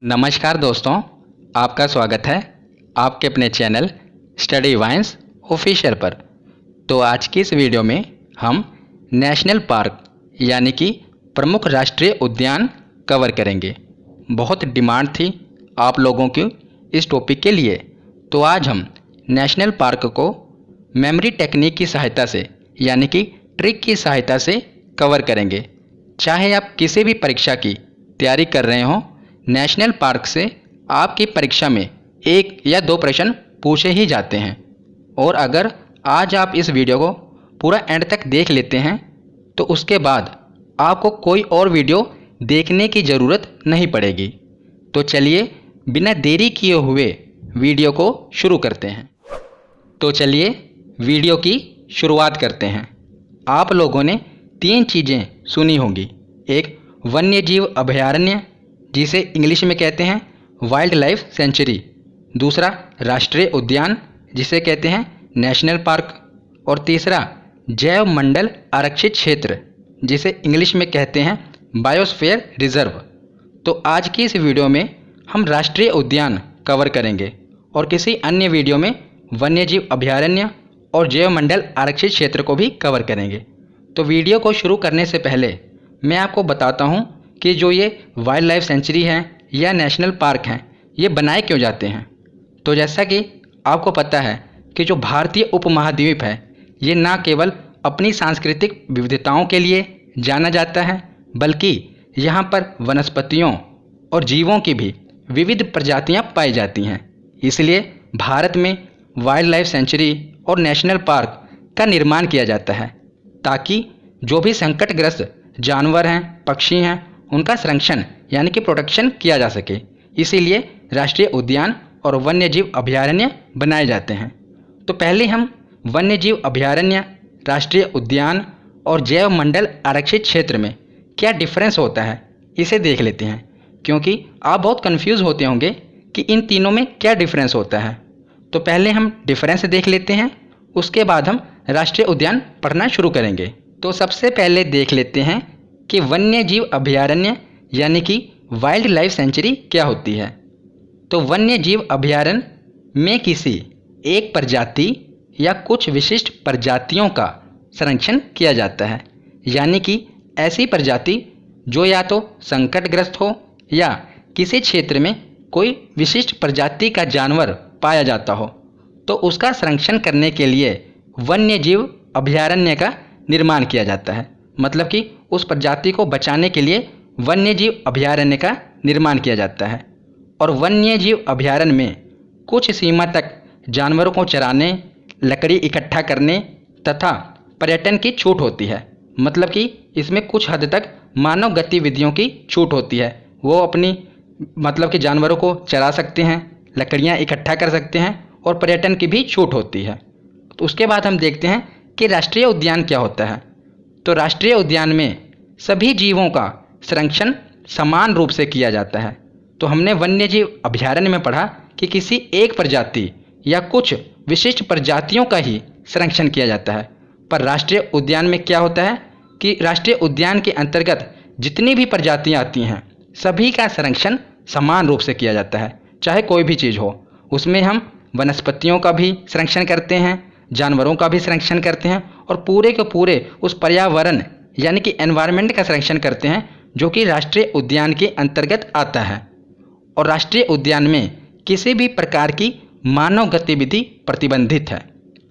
नमस्कार दोस्तों, आपका स्वागत है आपके अपने चैनल स्टडी वाइन्स ऑफिशियल पर। तो आज की इस वीडियो में हम नेशनल पार्क यानी कि प्रमुख राष्ट्रीय उद्यान कवर करेंगे। बहुत डिमांड थी आप लोगों की इस टॉपिक के लिए, तो आज हम नेशनल पार्क को मेमोरी टेक्निक की सहायता से यानी कि ट्रिक की सहायता से कवर करेंगे। चाहे आप किसी भी परीक्षा की तैयारी कर रहे हों, नेशनल पार्क से आपकी परीक्षा में 1 या 2 प्रश्न पूछे ही जाते हैं। और अगर आज आप इस वीडियो को पूरा एंड तक देख लेते हैं तो उसके बाद आपको कोई और वीडियो देखने की ज़रूरत नहीं पड़ेगी। तो चलिए बिना देरी किए हुए वीडियो को शुरू करते हैं। तो चलिए वीडियो की शुरुआत करते हैं। आप लोगों ने 3 चीज़ें सुनी होंगी। एक वन्यजीव अभयारण्य जिसे इंग्लिश में कहते हैं वाइल्ड लाइफ सेंचुरी, दूसरा राष्ट्रीय उद्यान जिसे कहते हैं नेशनल पार्क, और तीसरा जैव मंडल आरक्षित क्षेत्र जिसे इंग्लिश में कहते हैं बायोस्फीयर रिजर्व। तो आज की इस वीडियो में हम राष्ट्रीय उद्यान कवर करेंगे और किसी अन्य वीडियो में वन्यजीव अभयारण्य और जैव मंडल आरक्षित क्षेत्र को भी कवर करेंगे। तो वीडियो को शुरू करने से पहले मैं आपको बताता हूँ कि जो ये वाइल्ड लाइफ सेंचुरी है या नेशनल पार्क हैं, ये बनाए क्यों जाते हैं। तो जैसा कि आपको पता है कि जो भारतीय उपमहाद्वीप है, ये ना केवल अपनी सांस्कृतिक विविधताओं के लिए जाना जाता है, बल्कि यहाँ पर वनस्पतियों और जीवों की भी विविध प्रजातियाँ पाई जाती हैं। इसलिए भारत में वाइल्ड लाइफ सेंचुरी और नेशनल पार्क का निर्माण किया जाता है ताकि जो भी संकटग्रस्त जानवर हैं, पक्षी हैं, उनका संरक्षण यानी कि प्रोटेक्शन किया जा सके। इसीलिए राष्ट्रीय उद्यान और वन्यजीव अभयारण्य बनाए जाते हैं। तो पहले हम वन्यजीव अभयारण्य, राष्ट्रीय उद्यान और जैव मंडल आरक्षित क्षेत्र में क्या डिफरेंस होता है इसे देख लेते हैं, क्योंकि आप बहुत कंफ्यूज होते होंगे कि इन तीनों में क्या डिफरेंस होता है। तो पहले हम डिफरेंस देख लेते हैं, उसके बाद हम राष्ट्रीय उद्यान पढ़ना शुरू करेंगे। तो सबसे पहले देख लेते हैं कि वन्यजीव अभयारण्य यानी कि वाइल्ड लाइफ सेंचुरी क्या होती है। तो वन्यजीव अभयारण्य में किसी एक प्रजाति या कुछ विशिष्ट प्रजातियों का संरक्षण किया जाता है, यानी कि ऐसी प्रजाति जो या तो संकटग्रस्त हो या किसी क्षेत्र में कोई विशिष्ट प्रजाति का जानवर पाया जाता हो, तो उसका संरक्षण करने के लिए वन्यजीव अभयारण्य का निर्माण किया जाता है। मतलब कि उस प्रजाति को बचाने के लिए वन्यजीव अभयारण्य का निर्माण किया जाता है। और वन्यजीव अभयारण्य में कुछ सीमा तक जानवरों को चराने, लकड़ी इकट्ठा करने तथा पर्यटन की छूट होती है। मतलब कि इसमें कुछ हद तक मानव गतिविधियों की छूट होती है। वो अपनी मतलब कि जानवरों को चरा सकते हैं, लकड़ियाँ इकट्ठा कर सकते हैं और पर्यटन की भी छूट होती है। तो उसके बाद हम देखते हैं कि राष्ट्रीय उद्यान क्या होता है। तो राष्ट्रीय उद्यान में सभी जीवों का संरक्षण समान रूप से किया जाता है। तो हमने वन्यजीव अभयारण्य में पढ़ा कि किसी एक प्रजाति या कुछ विशिष्ट प्रजातियों का ही संरक्षण किया जाता है, पर राष्ट्रीय उद्यान में क्या होता है कि राष्ट्रीय उद्यान के अंतर्गत जितनी भी प्रजातियां आती हैं, सभी का संरक्षण समान रूप से किया जाता है, चाहे कोई भी चीज़ हो। उसमें हम वनस्पतियों का भी संरक्षण करते हैं, जानवरों का भी संरक्षण करते हैं और पूरे के पूरे उस पर्यावरण यानी कि एनवायरनमेंट का संरक्षण करते हैं जो कि राष्ट्रीय उद्यान के अंतर्गत आता है। और राष्ट्रीय उद्यान में किसी भी प्रकार की मानव गतिविधि प्रतिबंधित है।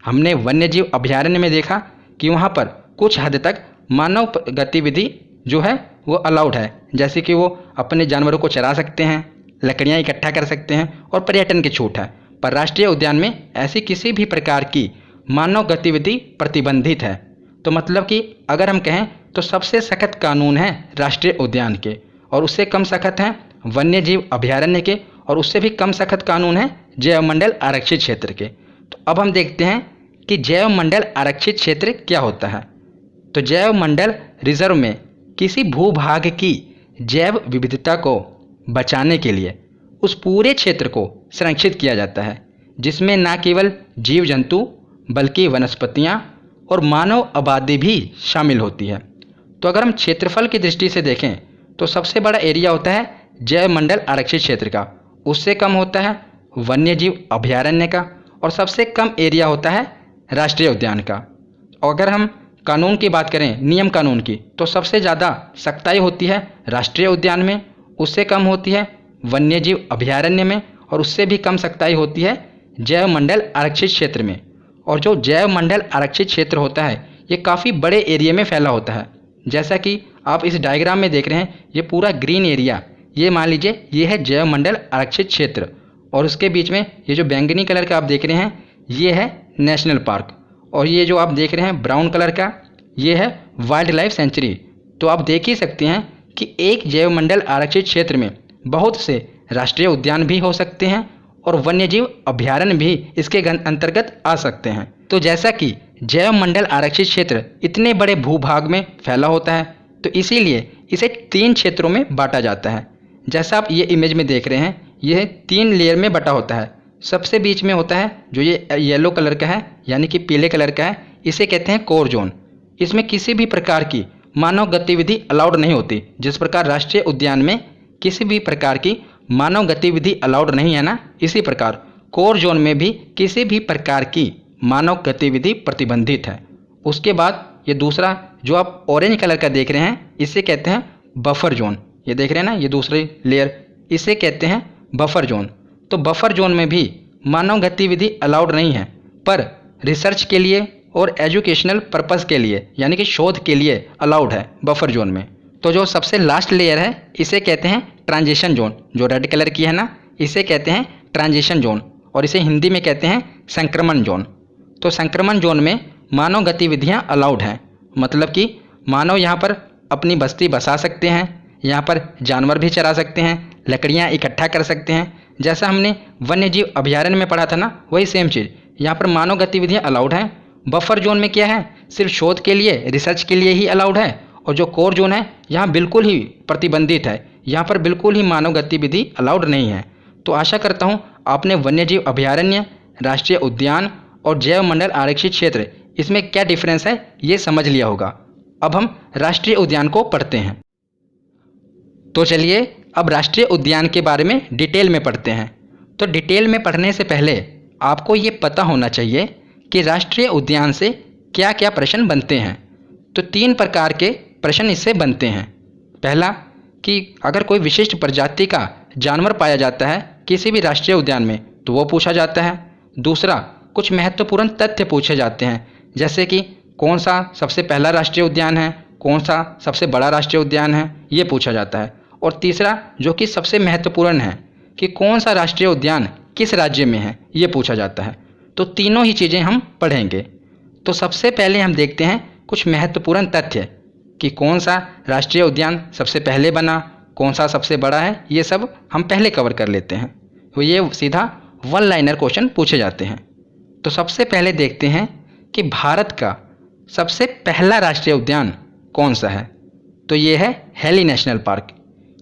हमने वन्यजीव अभयारण्य में देखा कि वहाँ पर कुछ हद तक मानव गतिविधि जो है वो अलाउड है, जैसे कि वो अपने जानवरों को चरा सकते हैं, लकड़ियाँ इकट्ठा कर सकते हैं और पर्यटन की छूट है। पर राष्ट्रीय उद्यान में ऐसी किसी भी प्रकार की मानव गतिविधि प्रतिबंधित है। तो मतलब कि अगर हम कहें तो सबसे सख्त कानून है राष्ट्रीय उद्यान के, और उससे कम सख्त हैं वन्यजीव अभयारण्य के, और उससे भी कम सख्त कानून है जैव मंडल आरक्षित क्षेत्र के। तो अब हम देखते हैं कि जैव मंडल आरक्षित क्षेत्र क्या होता है। तो जैव मंडल रिजर्व में किसी भूभाग की जैव विविधता को बचाने के लिए उस पूरे क्षेत्र को संरक्षित किया जाता है, जिसमें न केवल जीव जंतु बल्कि वनस्पतियाँ और मानव आबादी भी शामिल होती है। तो अगर हम क्षेत्रफल की दृष्टि से देखें तो सबसे बड़ा एरिया होता है जैव मंडल आरक्षित क्षेत्र का, उससे कम होता है वन्यजीव अभयारण्य का, और सबसे कम एरिया होता है राष्ट्रीय उद्यान का। और अगर हम कानून की बात करें, नियम कानून की, तो सबसे ज़्यादा सख्ताई होती है राष्ट्रीय उद्यान में, उससे कम होती है वन्यजीव अभयारण्य में, और उससे भी कम सख्ताई होती है जैव मंडल आरक्षित क्षेत्र में। और जो जैव मंडल आरक्षित क्षेत्र होता है ये काफ़ी बड़े एरिया में फैला होता है। जैसा कि आप इस डायग्राम में देख रहे हैं, ये पूरा ग्रीन एरिया, ये मान लीजिए ये है जैव मंडल आरक्षित क्षेत्र, और उसके बीच में ये जो बैंगनी कलर का आप देख रहे हैं ये है नेशनल पार्क, और ये जो आप देख रहे हैं ब्राउन कलर का ये है वाइल्ड लाइफ सेंचुरी। तो आप देख ही सकते हैं कि एक जैव मंडल आरक्षित क्षेत्र में बहुत से राष्ट्रीय उद्यान भी हो सकते हैं और वन्यजीव अभयारण्य भी इसके अंतर्गत आ सकते हैं। तो जैसा कि जैव मंडल आरक्षित क्षेत्र इतने बड़े भूभाग में फैला होता है, तो इसीलिए इसे 3 क्षेत्रों में बांटा जाता है। जैसा आप ये इमेज में देख रहे हैं, यह 3 लेयर में बटा होता है। सबसे बीच में होता है जो ये येलो कलर का है, यानी कि पीले कलर का है, इसे कहते हैं कोर जोन। इसमें किसी भी प्रकार की मानव गतिविधि अलाउड नहीं होती। जिस प्रकार राष्ट्रीय उद्यान में किसी भी प्रकार की मानव गतिविधि अलाउड नहीं है ना, इसी प्रकार कोर जोन में भी किसी भी प्रकार की मानव गतिविधि प्रतिबंधित है। उसके बाद ये दूसरा जो आप ऑरेंज कलर का देख रहे हैं, इसे कहते हैं बफर जोन। ये देख रहे हैं ना, ये दूसरी लेयर, इसे कहते हैं बफर जोन। तो बफर जोन में भी मानव गतिविधि अलाउड नहीं है, पर रिसर्च के लिए और एजुकेशनल पर्पस के लिए, यानी कि शोध के लिए अलाउड है बफर जोन में। तो जो सबसे लास्ट लेयर है इसे कहते हैं ट्रांजिशन जोन, जो रेड कलर की है ना, इसे कहते हैं ट्रांजिशन जोन, और इसे हिंदी में कहते हैं संक्रमण जोन। तो संक्रमण जोन में मानव गतिविधियां अलाउड हैं, मतलब कि मानव यहाँ पर अपनी बस्ती बसा सकते हैं, यहाँ पर जानवर भी चरा सकते हैं, लकड़ियाँ इकट्ठा कर सकते हैं। जैसा हमने वन्यजीव अभयारण्य में पढ़ा था ना, वही सेम चीज़ यहाँ पर मानव गतिविधियाँ अलाउड हैं। बफर जोन में क्या है, सिर्फ शोध के लिए, रिसर्च के लिए ही अलाउड है, और जो कोर जोन है यहाँ बिल्कुल ही प्रतिबंधित है, यहाँ पर बिल्कुल ही मानव गतिविधि अलाउड नहीं है। तो आशा करता हूँ आपने वन्यजीव अभयारण्य, राष्ट्रीय उद्यान और जैव मंडल आरक्षित क्षेत्र, इसमें क्या डिफरेंस है ये समझ लिया होगा। अब हम राष्ट्रीय उद्यान को पढ़ते हैं। तो चलिए अब राष्ट्रीय उद्यान के बारे में डिटेल में पढ़ते हैं। तो डिटेल में पढ़ने से पहले आपको ये पता होना चाहिए कि राष्ट्रीय उद्यान से क्या क्या प्रश्न बनते हैं। तो 3 प्रकार के प्रश्न इससे बनते हैं। पहला कि अगर कोई विशिष्ट प्रजाति का जानवर पाया जाता है किसी भी राष्ट्रीय उद्यान में तो वो पूछा जाता है। दूसरा, कुछ महत्वपूर्ण तथ्य पूछे जाते हैं, जैसे कि कौन सा सबसे पहला राष्ट्रीय उद्यान है, कौन सा सबसे बड़ा राष्ट्रीय उद्यान है, ये पूछा जाता है। और तीसरा जो कि सबसे महत्वपूर्ण है कि कौन सा राष्ट्रीय उद्यान किस राज्य में है, ये पूछा जाता है। तो तीनों ही चीज़ें हम पढ़ेंगे। तो सबसे पहले हम देखते हैं कुछ महत्वपूर्ण तथ्य कि कौन सा राष्ट्रीय उद्यान सबसे पहले बना, कौन सा सबसे बड़ा है, ये सब हम पहले कवर कर लेते हैं। तो ये सीधा 1 लाइनर क्वेश्चन पूछे जाते हैं। तो सबसे पहले देखते हैं कि भारत का सबसे पहला राष्ट्रीय उद्यान कौन सा है। तो ये है हेली नेशनल पार्क।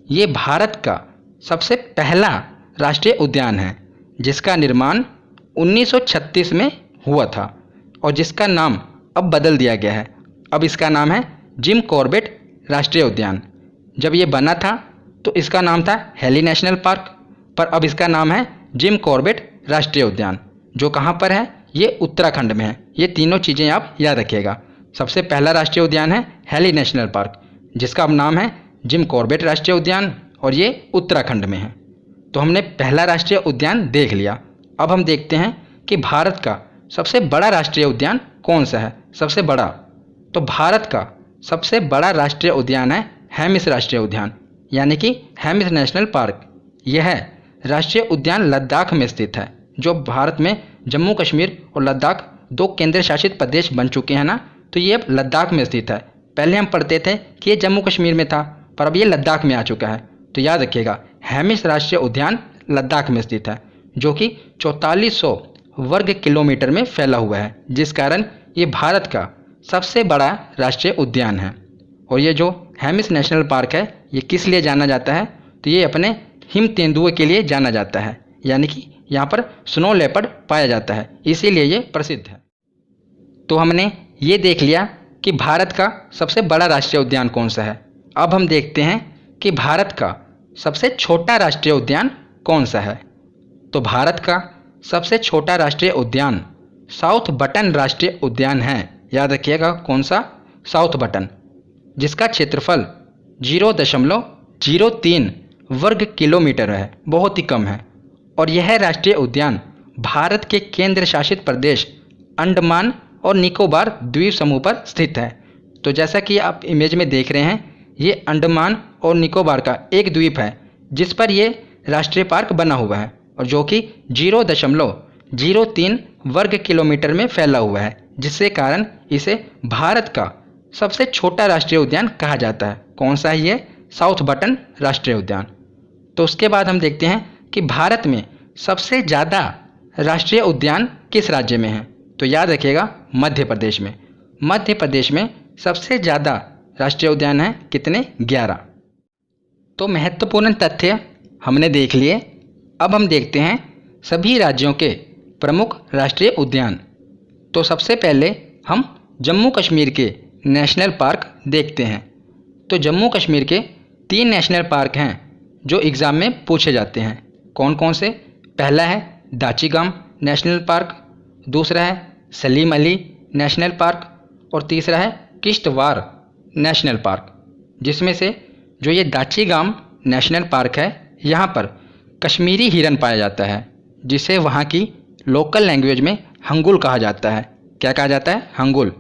ये भारत का सबसे पहला राष्ट्रीय उद्यान है जिसका निर्माण 1936 में हुआ था और जिसका नाम अब बदल दिया गया है। अब इसका नाम है जिम कॉर्बेट राष्ट्रीय उद्यान। जब ये बना था तो इसका नाम था हेली नेशनल पार्क, पर अब इसका नाम है जिम कॉर्बेट राष्ट्रीय उद्यान, जो कहाँ पर है, ये उत्तराखंड में है। ये तीनों चीज़ें आप याद रखिएगा। सबसे पहला राष्ट्रीय उद्यान है हेली नेशनल पार्क, जिसका अब नाम है जिम कॉर्बेट राष्ट्रीय उद्यान, और ये उत्तराखंड में है। तो हमने पहला राष्ट्रीय उद्यान देख लिया। अब हम देखते हैं कि भारत का सबसे बड़ा राष्ट्रीय उद्यान कौन सा है। सबसे बड़ा, तो भारत का सबसे बड़ा राष्ट्रीय उद्यान है हेमिस राष्ट्रीय उद्यान, यानी कि हेमिस नेशनल पार्क। यह राष्ट्रीय उद्यान लद्दाख में स्थित है, जो भारत में जम्मू कश्मीर और लद्दाख 2 केंद्र शासित प्रदेश बन चुके हैं ना, तो ये अब लद्दाख में स्थित है। पहले हम पढ़ते थे कि ये जम्मू कश्मीर में था, पर अब ये लद्दाख में आ चुका है। तो याद रखिएगा, हेमिस राष्ट्रीय उद्यान लद्दाख में स्थित है, जो कि 4400 वर्ग किलोमीटर में फैला हुआ है, जिस कारण ये भारत का सबसे बड़ा राष्ट्रीय उद्यान है। और ये जो हेमिस नेशनल पार्क है ये किस लिए जाना जाता है, तो ये अपने हिम तेंदुए के लिए जाना जाता है, यानी कि यहाँ पर स्नो लेपर्ड पाया जाता है, इसीलिए ये प्रसिद्ध है। तो हमने ये देख लिया कि भारत का सबसे बड़ा राष्ट्रीय उद्यान कौन सा है। अब हम देखते हैं कि भारत का सबसे छोटा राष्ट्रीय उद्यान कौन सा है? तो भारत का सबसे छोटा राष्ट्रीय उद्यान साउथ बटन राष्ट्रीय उद्यान है। याद रखिएगा कौन सा? साउथ बटन, जिसका क्षेत्रफल 0.03 वर्ग किलोमीटर है, बहुत ही कम है। और यह राष्ट्रीय उद्यान भारत के केंद्र शासित प्रदेश अंडमान और निकोबार द्वीप समूह पर स्थित है। तो जैसा कि आप इमेज में देख रहे हैं, ये अंडमान और निकोबार का एक द्वीप है जिस पर ये राष्ट्रीय पार्क बना हुआ है और जो कि 0.03 वर्ग किलोमीटर में फैला हुआ है, जिससे कारण इसे भारत का सबसे छोटा राष्ट्रीय उद्यान कहा जाता है। कौन सा है ये? साउथ बटन राष्ट्रीय उद्यान। तो उसके बाद हम देखते हैं कि भारत में सबसे ज़्यादा राष्ट्रीय उद्यान किस राज्य में है? तो याद रखिएगा मध्य प्रदेश में। मध्य प्रदेश में सबसे ज़्यादा राष्ट्रीय उद्यान है, कितने? 11। तो महत्वपूर्ण तथ्य हमने देख लिए। अब हम देखते हैं सभी राज्यों के प्रमुख राष्ट्रीय उद्यान। तो सबसे पहले हम जम्मू कश्मीर के नेशनल पार्क देखते हैं। तो जम्मू कश्मीर के 3 नेशनल पार्क हैं जो एग्ज़ाम में पूछे जाते हैं। कौन कौन से? पहला है दाचीगाम नेशनल पार्क, दूसरा है सलीम अली नेशनल पार्क और तीसरा है किश्तवाड़ नेशनल पार्क। जिसमें से जो ये दाचीगाम नेशनल पार्क है, यहाँ पर कश्मीरी हिरन पाया जाता है, जिसे वहाँ की लोकल लैंग्वेज में हंगुल कहा जाता है। क्या कहा जाता है? हंगुल।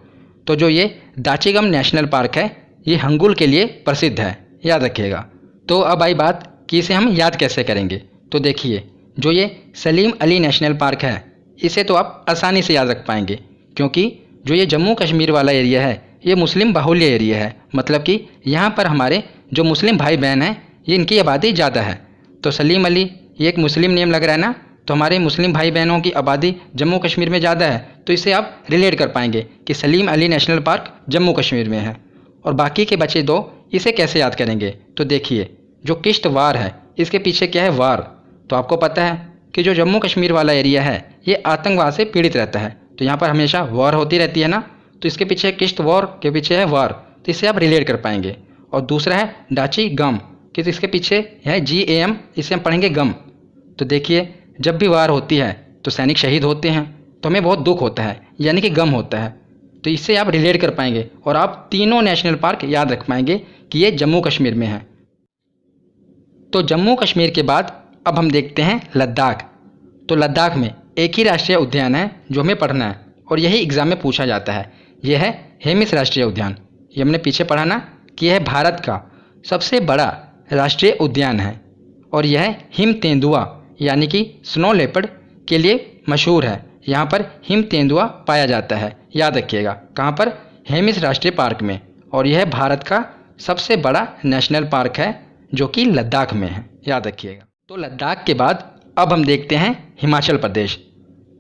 तो जो ये दाचीगाम नेशनल पार्क है, ये हंगुल के लिए प्रसिद्ध है, याद रखिएगा। तो अब आई बात कि इसे हम याद कैसे करेंगे। तो देखिए, जो ये सलीम अली नेशनल पार्क है, इसे तो आप आसानी से याद रख पाएंगे, क्योंकि जो ये जम्मू कश्मीर वाला एरिया है, ये मुस्लिम बाहुल्य एरिया है। मतलब कि यहाँ पर हमारे जो मुस्लिम भाई बहन हैं, ये इनकी आबादी ज़्यादा है। तो सलीम अली ये एक मुस्लिम नेम लग रहा है ना, तो हमारे मुस्लिम भाई बहनों की आबादी जम्मू कश्मीर में ज़्यादा है, तो इसे आप रिलेट कर पाएंगे कि सलीम अली नेशनल पार्क जम्मू कश्मीर में है। और बाकी के बचे 2, इसे कैसे याद करेंगे? तो देखिए, जो किश्तवाड़ है, इसके पीछे क्या है? वार। तो आपको पता है कि जो जम्मू कश्मीर वाला एरिया है, ये आतंकवाद से पीड़ित रहता है, तो यहाँ पर हमेशा वॉर होती रहती है ना, तो इसके पीछे किश्तवाड़ के पीछे है वार, तो इसे आप रिलेट कर पाएंगे। और दूसरा है दाचीगाम, कि इसके पीछे है GAM, इसे हम पढ़ेंगे गम। तो देखिए, जब भी वार होती है तो सैनिक शहीद होते हैं, तो हमें बहुत दुख होता है, यानी कि गम होता है। तो इससे आप रिलेट कर पाएंगे और आप तीनों नेशनल पार्क याद रख पाएंगे कि ये जम्मू कश्मीर में है। तो जम्मू कश्मीर के बाद अब हम देखते हैं लद्दाख। तो लद्दाख में एक ही राष्ट्रीय उद्यान है जो हमें पढ़ना है और यही एग्ज़ाम में पूछा जाता है। यह है हेमिस राष्ट्रीय उद्यान। ये हमने पीछे पढ़ा ना कि यह भारत का सबसे बड़ा राष्ट्रीय उद्यान है और यह हिम तेंदुआ यानी कि स्नो लेपर्ड के लिए मशहूर है। यहाँ पर हिम तेंदुआ पाया जाता है, याद रखिएगा। कहाँ पर? हेमिस राष्ट्रीय पार्क में। और यह भारत का सबसे बड़ा नेशनल पार्क है जो कि लद्दाख में है, याद रखिएगा। तो लद्दाख के बाद अब हम देखते हैं हिमाचल प्रदेश।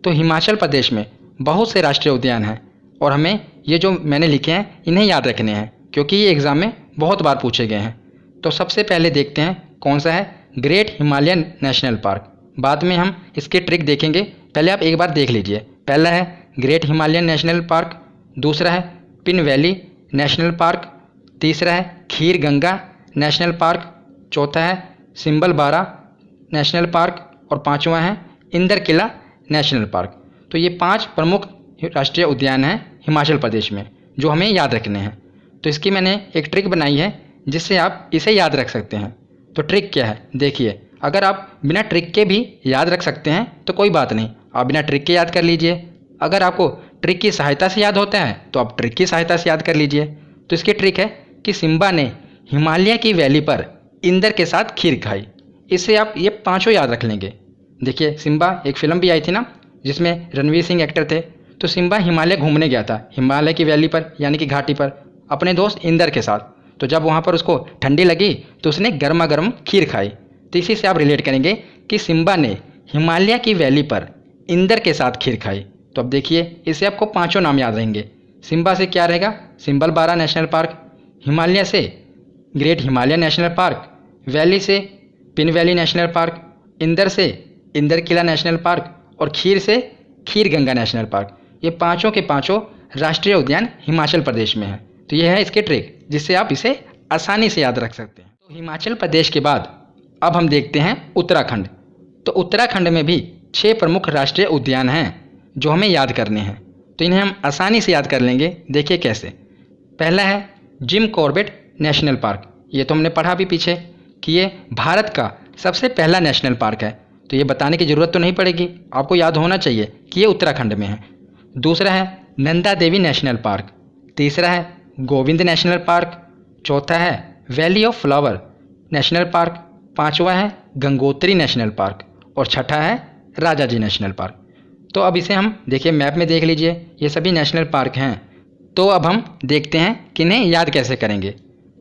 तो हिमाचल प्रदेश में बहुत से राष्ट्रीय उद्यान हैं और हमें ये जो मैंने लिखे हैं इन्हें याद रखने हैं, क्योंकि ये एग्ज़ाम में बहुत बार पूछे गए हैं। तो सबसे पहले देखते हैं कौन सा है? Great Himalayan national park. बाद में हम इसके ट्रिक देखेंगे, पहले आप एक बार देख लीजिए। पहला है ग्रेट हिमालयन नेशनल पार्क, दूसरा है पिन वैली नेशनल पार्क, तीसरा है खीर गंगा नेशनल पार्क, चौथा है सिंबल बारा नेशनल पार्क और पांचवा है इंदर किला नेशनल पार्क। तो ये 5 प्रमुख राष्ट्रीय उद्यान हैं हिमाचल प्रदेश में जो हमें याद रखने हैं। तो इसकी मैंने एक ट्रिक बनाई है जिससे आप इसे याद रख सकते हैं। तो ट्रिक क्या है? देखिए, अगर आप बिना ट्रिक के भी याद रख सकते हैं तो कोई बात नहीं, आप बिना ट्रिक के याद कर लीजिए। अगर आपको ट्रिक की सहायता से याद होता है तो आप ट्रिक की सहायता से याद कर लीजिए। तो इसकी ट्रिक है कि सिम्बा ने हिमालय की वैली पर इंदर के साथ खीर खाई। इससे आप ये 5 याद रख लेंगे। देखिए, सिम्बा एक फिल्म भी आई थी ना जिसमें रणवीर सिंह एक्टर थे। तो सिम्बा हिमालय घूमने गया था, हिमालय की वैली पर यानी कि घाटी पर, अपने दोस्त इंदर के साथ। तो जब वहाँ पर उसको ठंडी लगी तो उसने गर्मा गर्म खीर खाई। तो इसी से आप रिलेट करेंगे कि सिम्बा ने हिमालय की वैली पर इंदर के साथ खीर खाई। तो अब देखिए, इससे आपको 5 नाम याद रहेंगे। सिम्बा से क्या रहेगा? सिंबल बारा नेशनल पार्क, हिमालय से great Himalayan national park, valley से pin valley national park, Inder से इंदर किला नेशनल पार्क और खीर से खीर गंगा नेशनल पार्क। ये 5 के 5 राष्ट्रीय उद्यान हिमाचल प्रदेश में है। तो ये है इसके ट्रिक जिससे आप इसे आसानी से याद रख सकते हैं। तो हिमाचल प्रदेश के बाद अब हम देखते हैं उत्तराखंड। तो उत्तराखंड में भी 6 प्रमुख राष्ट्रीय उद्यान हैं जो हमें याद करने हैं। तो इन्हें हम आसानी से याद कर लेंगे। देखिए कैसे। पहला है जिम कॉर्बेट नेशनल पार्क। ये तो हमने पढ़ा भी पीछे कि ये भारत का सबसे पहला नेशनल पार्क है, तो ये बताने की ज़रूरत तो नहीं पड़ेगी, आपको याद होना चाहिए कि ये उत्तराखंड में है। दूसरा है नंदा देवी नेशनल पार्क। तीसरा है गोविंद नेशनल पार्क। चौथा है valley of flower national park. पांचवा है गंगोत्री नेशनल पार्क और छठा है राजा जी नेशनल पार्क। तो अब इसे हम देखिए मैप में देख लीजिए, ये सभी नेशनल पार्क हैं। तो अब हम देखते हैं कि इन्हें याद कैसे करेंगे।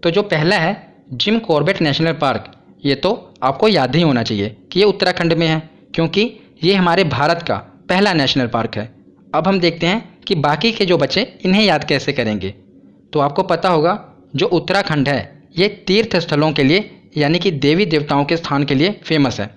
तो जो पहला है जिम कॉर्बेट नेशनल पार्क, ये तो आपको याद ही होना चाहिए कि ये उत्तराखंड में है, क्योंकि ये हमारे भारत का पहला नेशनल पार्क है। अब हम देखते हैं कि बाकी के जो बचे इन्हें याद कैसे करेंगे। तो आपको पता होगा जो उत्तराखंड है ये तीर्थ स्थलों के लिए यानी कि देवी देवताओं के स्थान के लिए फेमस है।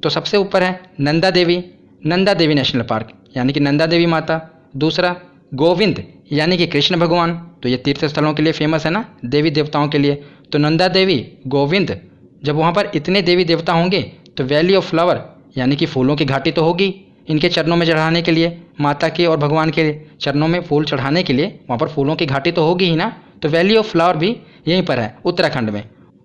तो सबसे ऊपर है नंदा देवी नेशनल पार्क यानी कि नंदा देवी माता। दूसरा गोविंद यानी कि कृष्ण भगवान, तो ये तीर्थ स्थलों के लिए फेमस है ना, देवी देवताओं के लिए। तो नंदा देवी, गोविंद, जब वहाँ पर इतने देवी देवता होंगे तो वैली ऑफ फ्लावर यानी कि फूलों की घाटी तो होगी इनके चरणों में चढ़ाने के लिए, माता के और भगवान के चरणों में फूल चढ़ाने के लिए वहाँ पर फूलों की घाटी तो होगी ही ना। तो वैली ऑफ फ्लावर भी यहीं पर है उत्तराखंड में।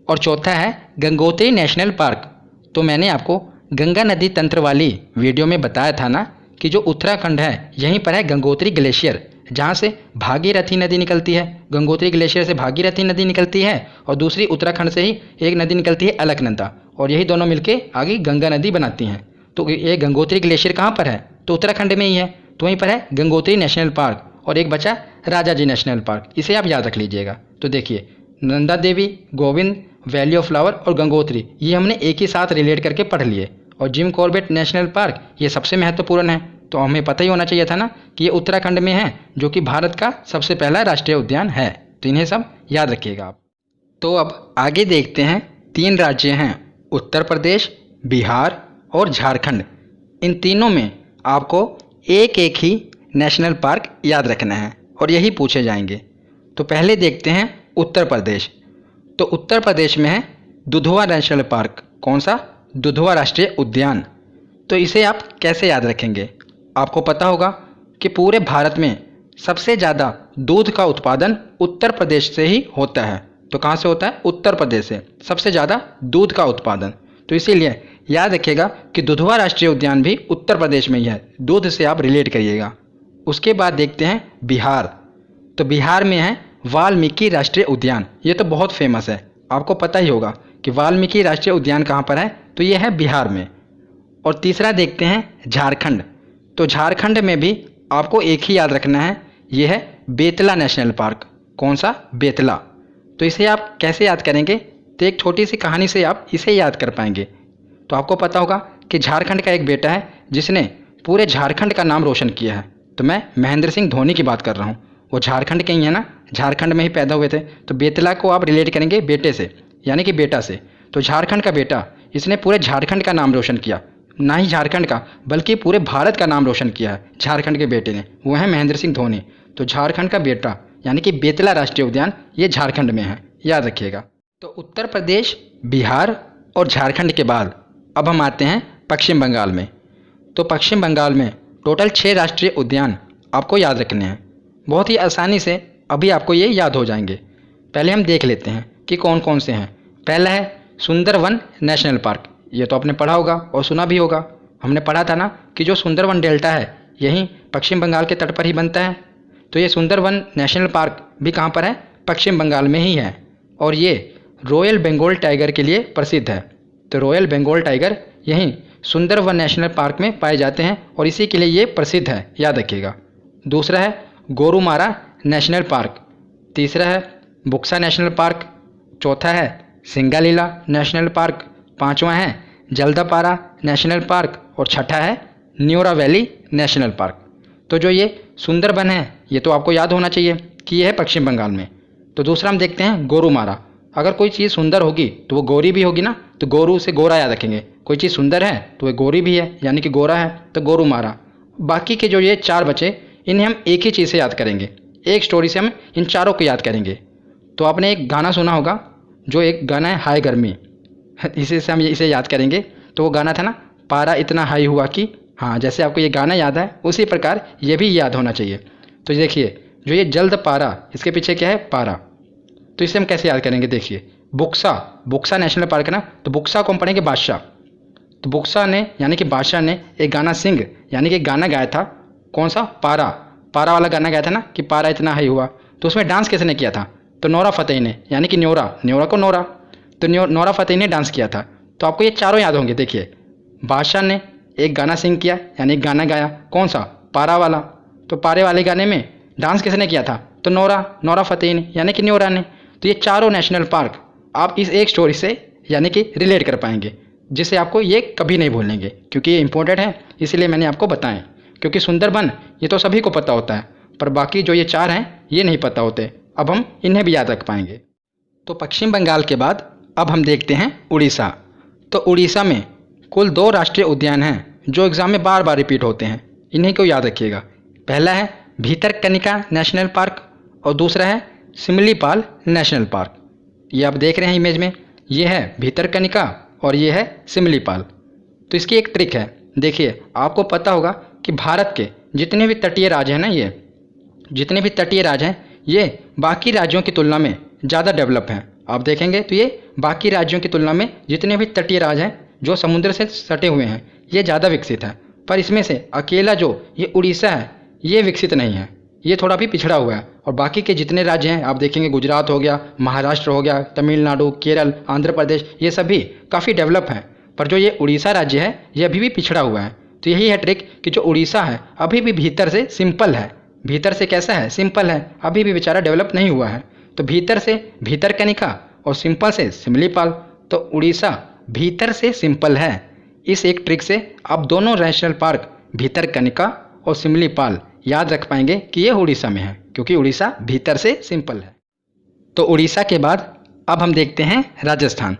और चौथा है गंगोत्री नेशनल पार्क। तो मैंने आपको गंगा नदी तंत्र वाली वीडियो में बताया था ना कि जो उत्तराखंड है यहीं पर है गंगोत्री ग्लेशियर, जहाँ से भागीरथी नदी निकलती है। गंगोत्री ग्लेशियर से भागीरथी नदी निकलती है और दूसरी उत्तराखंड से ही एक नदी निकलती है अलकनंदा, और यही दोनों मिलके आगे गंगा नदी बनाती हैं। तो ये गंगोत्री ग्लेशियर कहाँ पर है? तो उत्तराखंड में ही है। तो वहीं पर है गंगोत्री नेशनल पार्क और एक बचा राजा जी नेशनल पार्क, इसे आप याद रख लीजिएगा। तो देखिए Nanda Devi, Govind, valley of flower और गंगोत्री ये हमने एक ही साथ रिलेट करके पढ़ लिए। और जिम कॉर्बेट नेशनल पार्क ये सबसे महत्वपूर्ण है, तो हमें पता ही होना चाहिए था ना कि ये उत्तराखंड में है जो कि भारत का सबसे पहला राष्ट्रीय उद्यान है। तो इन्हें सब याद रखिएगा आप। तो अब आगे देखते हैं 3 राज्य हैं उत्तर प्रदेश, बिहार और झारखंड। इन तीनों में आपको एक एक ही नेशनल पार्क याद रखना है और यही पूछे जाएंगे। तो पहले देखते हैं उत्तर प्रदेश। तो उत्तर प्रदेश में है दुधवा नेशनल पार्क। कौन सा? दुधवा राष्ट्रीय उद्यान। तो इसे आप कैसे याद रखेंगे? आपको पता होगा कि पूरे भारत में सबसे ज़्यादा दूध का उत्पादन उत्तर प्रदेश से ही होता है। तो कहाँ से होता है? उत्तर प्रदेश से सबसे ज़्यादा दूध का उत्पादन। तो इसीलिए याद रखिएगा कि दुधवा राष्ट्रीय उद्यान भी उत्तर प्रदेश में ही है, दूध से आप रिलेट करिएगा। उसके बाद देखते हैं बिहार। तो बिहार में है वाल्मीकि राष्ट्रीय उद्यान। ये तो बहुत फेमस है, आपको पता ही होगा कि वाल्मीकि राष्ट्रीय उद्यान कहाँ पर है। तो ये है बिहार में। और तीसरा देखते हैं झारखंड। तो झारखंड में भी आपको एक ही याद रखना है, ये है बेतला नेशनल पार्क। कौन सा? बेतला। तो इसे आप कैसे याद करेंगे? तो एक छोटी सी कहानी से आप इसे याद कर पाएंगे। तो आपको पता होगा कि झारखंड का एक बेटा है जिसने पूरे झारखंड का नाम रोशन किया है। तो मैं महेंद्र सिंह धोनी की बात कर रहा हूँ, वो झारखंड के ही है ना, झारखंड में ही पैदा हुए थे। तो बेतला को आप रिलेट करेंगे बेटे से यानी कि बेटा से। तो झारखंड का बेटा, इसने पूरे झारखंड का नाम रोशन किया, ना ही झारखंड का बल्कि पूरे भारत का नाम रोशन किया है झारखंड के बेटे ने, वो है महेंद्र सिंह धोनी। तो झारखंड का बेटा यानी कि बेतला राष्ट्रीय उद्यान ये झारखंड में है, याद रखिएगा। तो उत्तर प्रदेश, बिहार और झारखंड के बाद अब हम आते हैं पश्चिम बंगाल में। तो पश्चिम बंगाल में टोटल 6 राष्ट्रीय उद्यान आपको याद रखने हैं। बहुत ही आसानी से अभी आपको ये याद हो जाएंगे। पहले हम देख लेते हैं कि कौन कौन से हैं। पहला है सुंदरवन नेशनल पार्क। ये तो आपने पढ़ा होगा और सुना भी होगा, हमने पढ़ा था ना कि जो सुंदरवन डेल्टा है यही पश्चिम बंगाल के तट पर ही बनता है। तो ये सुंदरवन नेशनल पार्क भी कहाँ पर है? पश्चिम बंगाल में ही है। और ये रॉयल बंगाल टाइगर के लिए प्रसिद्ध है। तो रॉयल बंगाल टाइगर यहीं सुंदरवन नेशनल पार्क में पाए जाते हैं और इसी के लिए ये प्रसिद्ध है, याद रखिएगा। दूसरा है गोरुमारा नेशनल पार्क। तीसरा है बुक्सा नेशनल पार्क। चौथा है सिंगालीला नेशनल पार्क। पांचवा है जल्दापारा नेशनल पार्क और छठा है न्यूरा वैली नेशनल पार्क। तो जो ये सुंदरबन है ये तो आपको याद होना चाहिए कि ये है पश्चिम बंगाल में। तो दूसरा हम देखते हैं गोरुमारा। अगर कोई चीज़ सुंदर होगी तो वो गोरी भी होगी ना, तो गोरू से गोरा याद रखेंगे। कोई चीज़ सुंदर है तो वो गोरी भी है यानी कि गोरा है, तो गोरुमारा। बाकी के जो ये 4 बचे इन्हें हम एक ही चीज़ से याद करेंगे, एक स्टोरी से हम इन चारों को याद करेंगे। तो आपने एक गाना सुना होगा, जो एक गाना है हाय गर्मी। इसी से हम इसे याद करेंगे। तो वो गाना था ना, पारा इतना हाई हुआ कि, हाँ जैसे आपको ये गाना याद है उसी प्रकार ये भी याद होना चाहिए। तो देखिए जो ये जल्द पारा, इसके पीछे क्या है, पारा। तो इसे हम कैसे याद करेंगे, देखिए बुक्सा, बुक्सा नेशनल पार्क है ना, तो बुक्सा को हम पढ़ेंगे बादशाह। तो बुक्सा ने यानी कि बादशाह ने एक गाना सिंग यानी कि गाना गाया था, कौन सा, पारा, पारा वाला गाना गाया था ना कि पारा इतना हाई हुआ। तो उसमें डांस किसने किया था, तो नोरा फतेही ने, यानी कि न्योरा, न्योरा को नोरा, तो नोरा फतेही ने डांस किया था। तो आपको ये चारों याद होंगे। देखिए बादशाह ने एक गाना सिंग किया यानी एक गाना गाया, कौन सा, पारा वाला। तो पारे वाले गाने में डांस किसने किया था, तो नोरा फतेही ने यानी कि न्योरा ने। तो ये चारों नेशनल पार्क आप इस एक स्टोरी से यानी कि रिलेट कर पाएंगे, जिससे आपको ये कभी नहीं भूलेंगे, क्योंकि ये इंपॉर्टेंट है इसलिए मैंने आपको बताएं। क्योंकि सुंदरबन ये तो सभी को पता होता है, पर बाकी जो ये चार हैं ये नहीं पता होते। अब हम इन्हें भी याद रख पाएंगे। तो पश्चिम बंगाल के बाद अब हम देखते हैं उड़ीसा। तो उड़ीसा में कुल 2 राष्ट्रीय उद्यान हैं जो एग्ज़ाम में बार बार रिपीट होते हैं, इन्हीं को याद रखिएगा। पहला है भीतरकनिका नेशनल पार्क और दूसरा है सिमलीपाल नेशनल पार्क। ये आप देख रहे हैं इमेज में, ये है भीतरकनिका और ये है सिमलीपाल। तो इसकी एक ट्रिक है, देखिए आपको पता होगा कि भारत के जितने भी तटीय राज्य हैं ना, ये जितने भी तटीय राज्य हैं ये बाकी राज्यों की तुलना में ज़्यादा डेवलप हैं। आप देखेंगे तो ये बाकी राज्यों की तुलना में जितने भी तटीय राज्य हैं जो समुद्र से सटे हुए हैं ये ज़्यादा विकसित है। पर इसमें से अकेला जो ये उड़ीसा है ये विकसित नहीं है, ये थोड़ा भी पिछड़ा हुआ है। और बाकी के जितने राज्य हैं आप देखेंगे, गुजरात हो गया, महाराष्ट्र हो गया, तमिलनाडु, केरल, आंध्र प्रदेश, ये सभी काफ़ी डेवलप हैं। पर जो ये उड़ीसा राज्य है ये अभी भी पिछड़ा हुआ है। तो यही है ट्रिक कि जो उड़ीसा है अभी भी भीतर से सिंपल है। भीतर से कैसा है, सिंपल है, अभी भी बेचारा डेवलप नहीं हुआ है। तो भीतर से भीतरकनिका और सिंपल से सिमलीपाल। तो उड़ीसा भीतर से सिंपल है। इस एक ट्रिक से आप दोनों नेशनल पार्क भीतरकनिका और सिमलीपाल याद रख पाएंगे कि ये उड़ीसा में है, क्योंकि उड़ीसा भीतर से सिंपल है। तो उड़ीसा के बाद अब हम देखते हैं राजस्थान।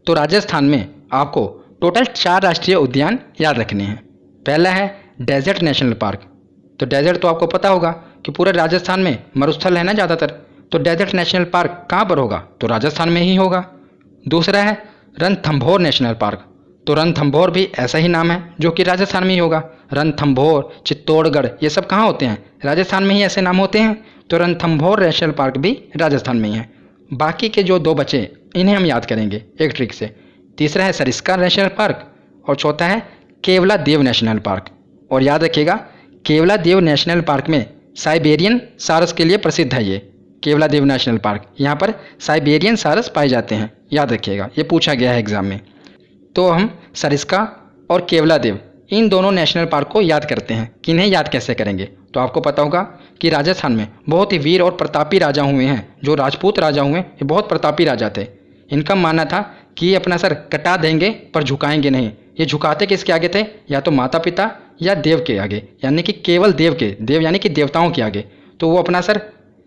तो राजस्थान में आपको टोटल 4 राष्ट्रीय उद्यान याद रखने हैं। पहला है डेजर्ट नेशनल पार्क। तो डेजर्ट तो आपको पता होगा कि पूरे राजस्थान में मरुस्थल है ना ज़्यादातर, तो डेजर्ट नेशनल पार्क कहाँ पर होगा, तो राजस्थान में ही होगा। दूसरा है रणथंभौर नेशनल पार्क। तो रणथंभौर भी ऐसा ही नाम है जो कि राजस्थान में ही होगा। रणथंभौर, चित्तौड़गढ़ ये सब कहाँ होते हैं, राजस्थान में ही ऐसे नाम होते हैं। तो रणथंभौर नेशनल पार्क भी राजस्थान में ही है। बाकी के जो 2 बचे इन्हें हम याद करेंगे एक ट्रिक से। तीसरा है सरिस्का नेशनल पार्क और चौथा है केवलादेव नेशनल पार्क। और याद रखिएगा केवलादेव नेशनल पार्क में साइबेरियन सारस के लिए प्रसिद्ध है। ये केवलादेव नेशनल पार्क, यहाँ पर साइबेरियन सारस पाए जाते हैं, याद रखिएगा, ये पूछा गया है एग्जाम में। तो हम सरिस्का और केवलादेव इन दोनों नेशनल पार्क को याद करते हैं। किन्हें याद कैसे करेंगे, तो आपको पता होगा कि राजस्थान में बहुत ही वीर और प्रतापी राजा हुए हैं। जो राजपूत राजा हुए ये बहुत प्रतापी राजा थे। इनका मानना था कि ये अपना सर कटा देंगे पर झुकाएंगे नहीं। ये झुकाते किसके आगे थे, या तो माता पिता या देव के आगे, यानी कि केवल देव के, देव यानी कि देवताओं के आगे। तो वो अपना सर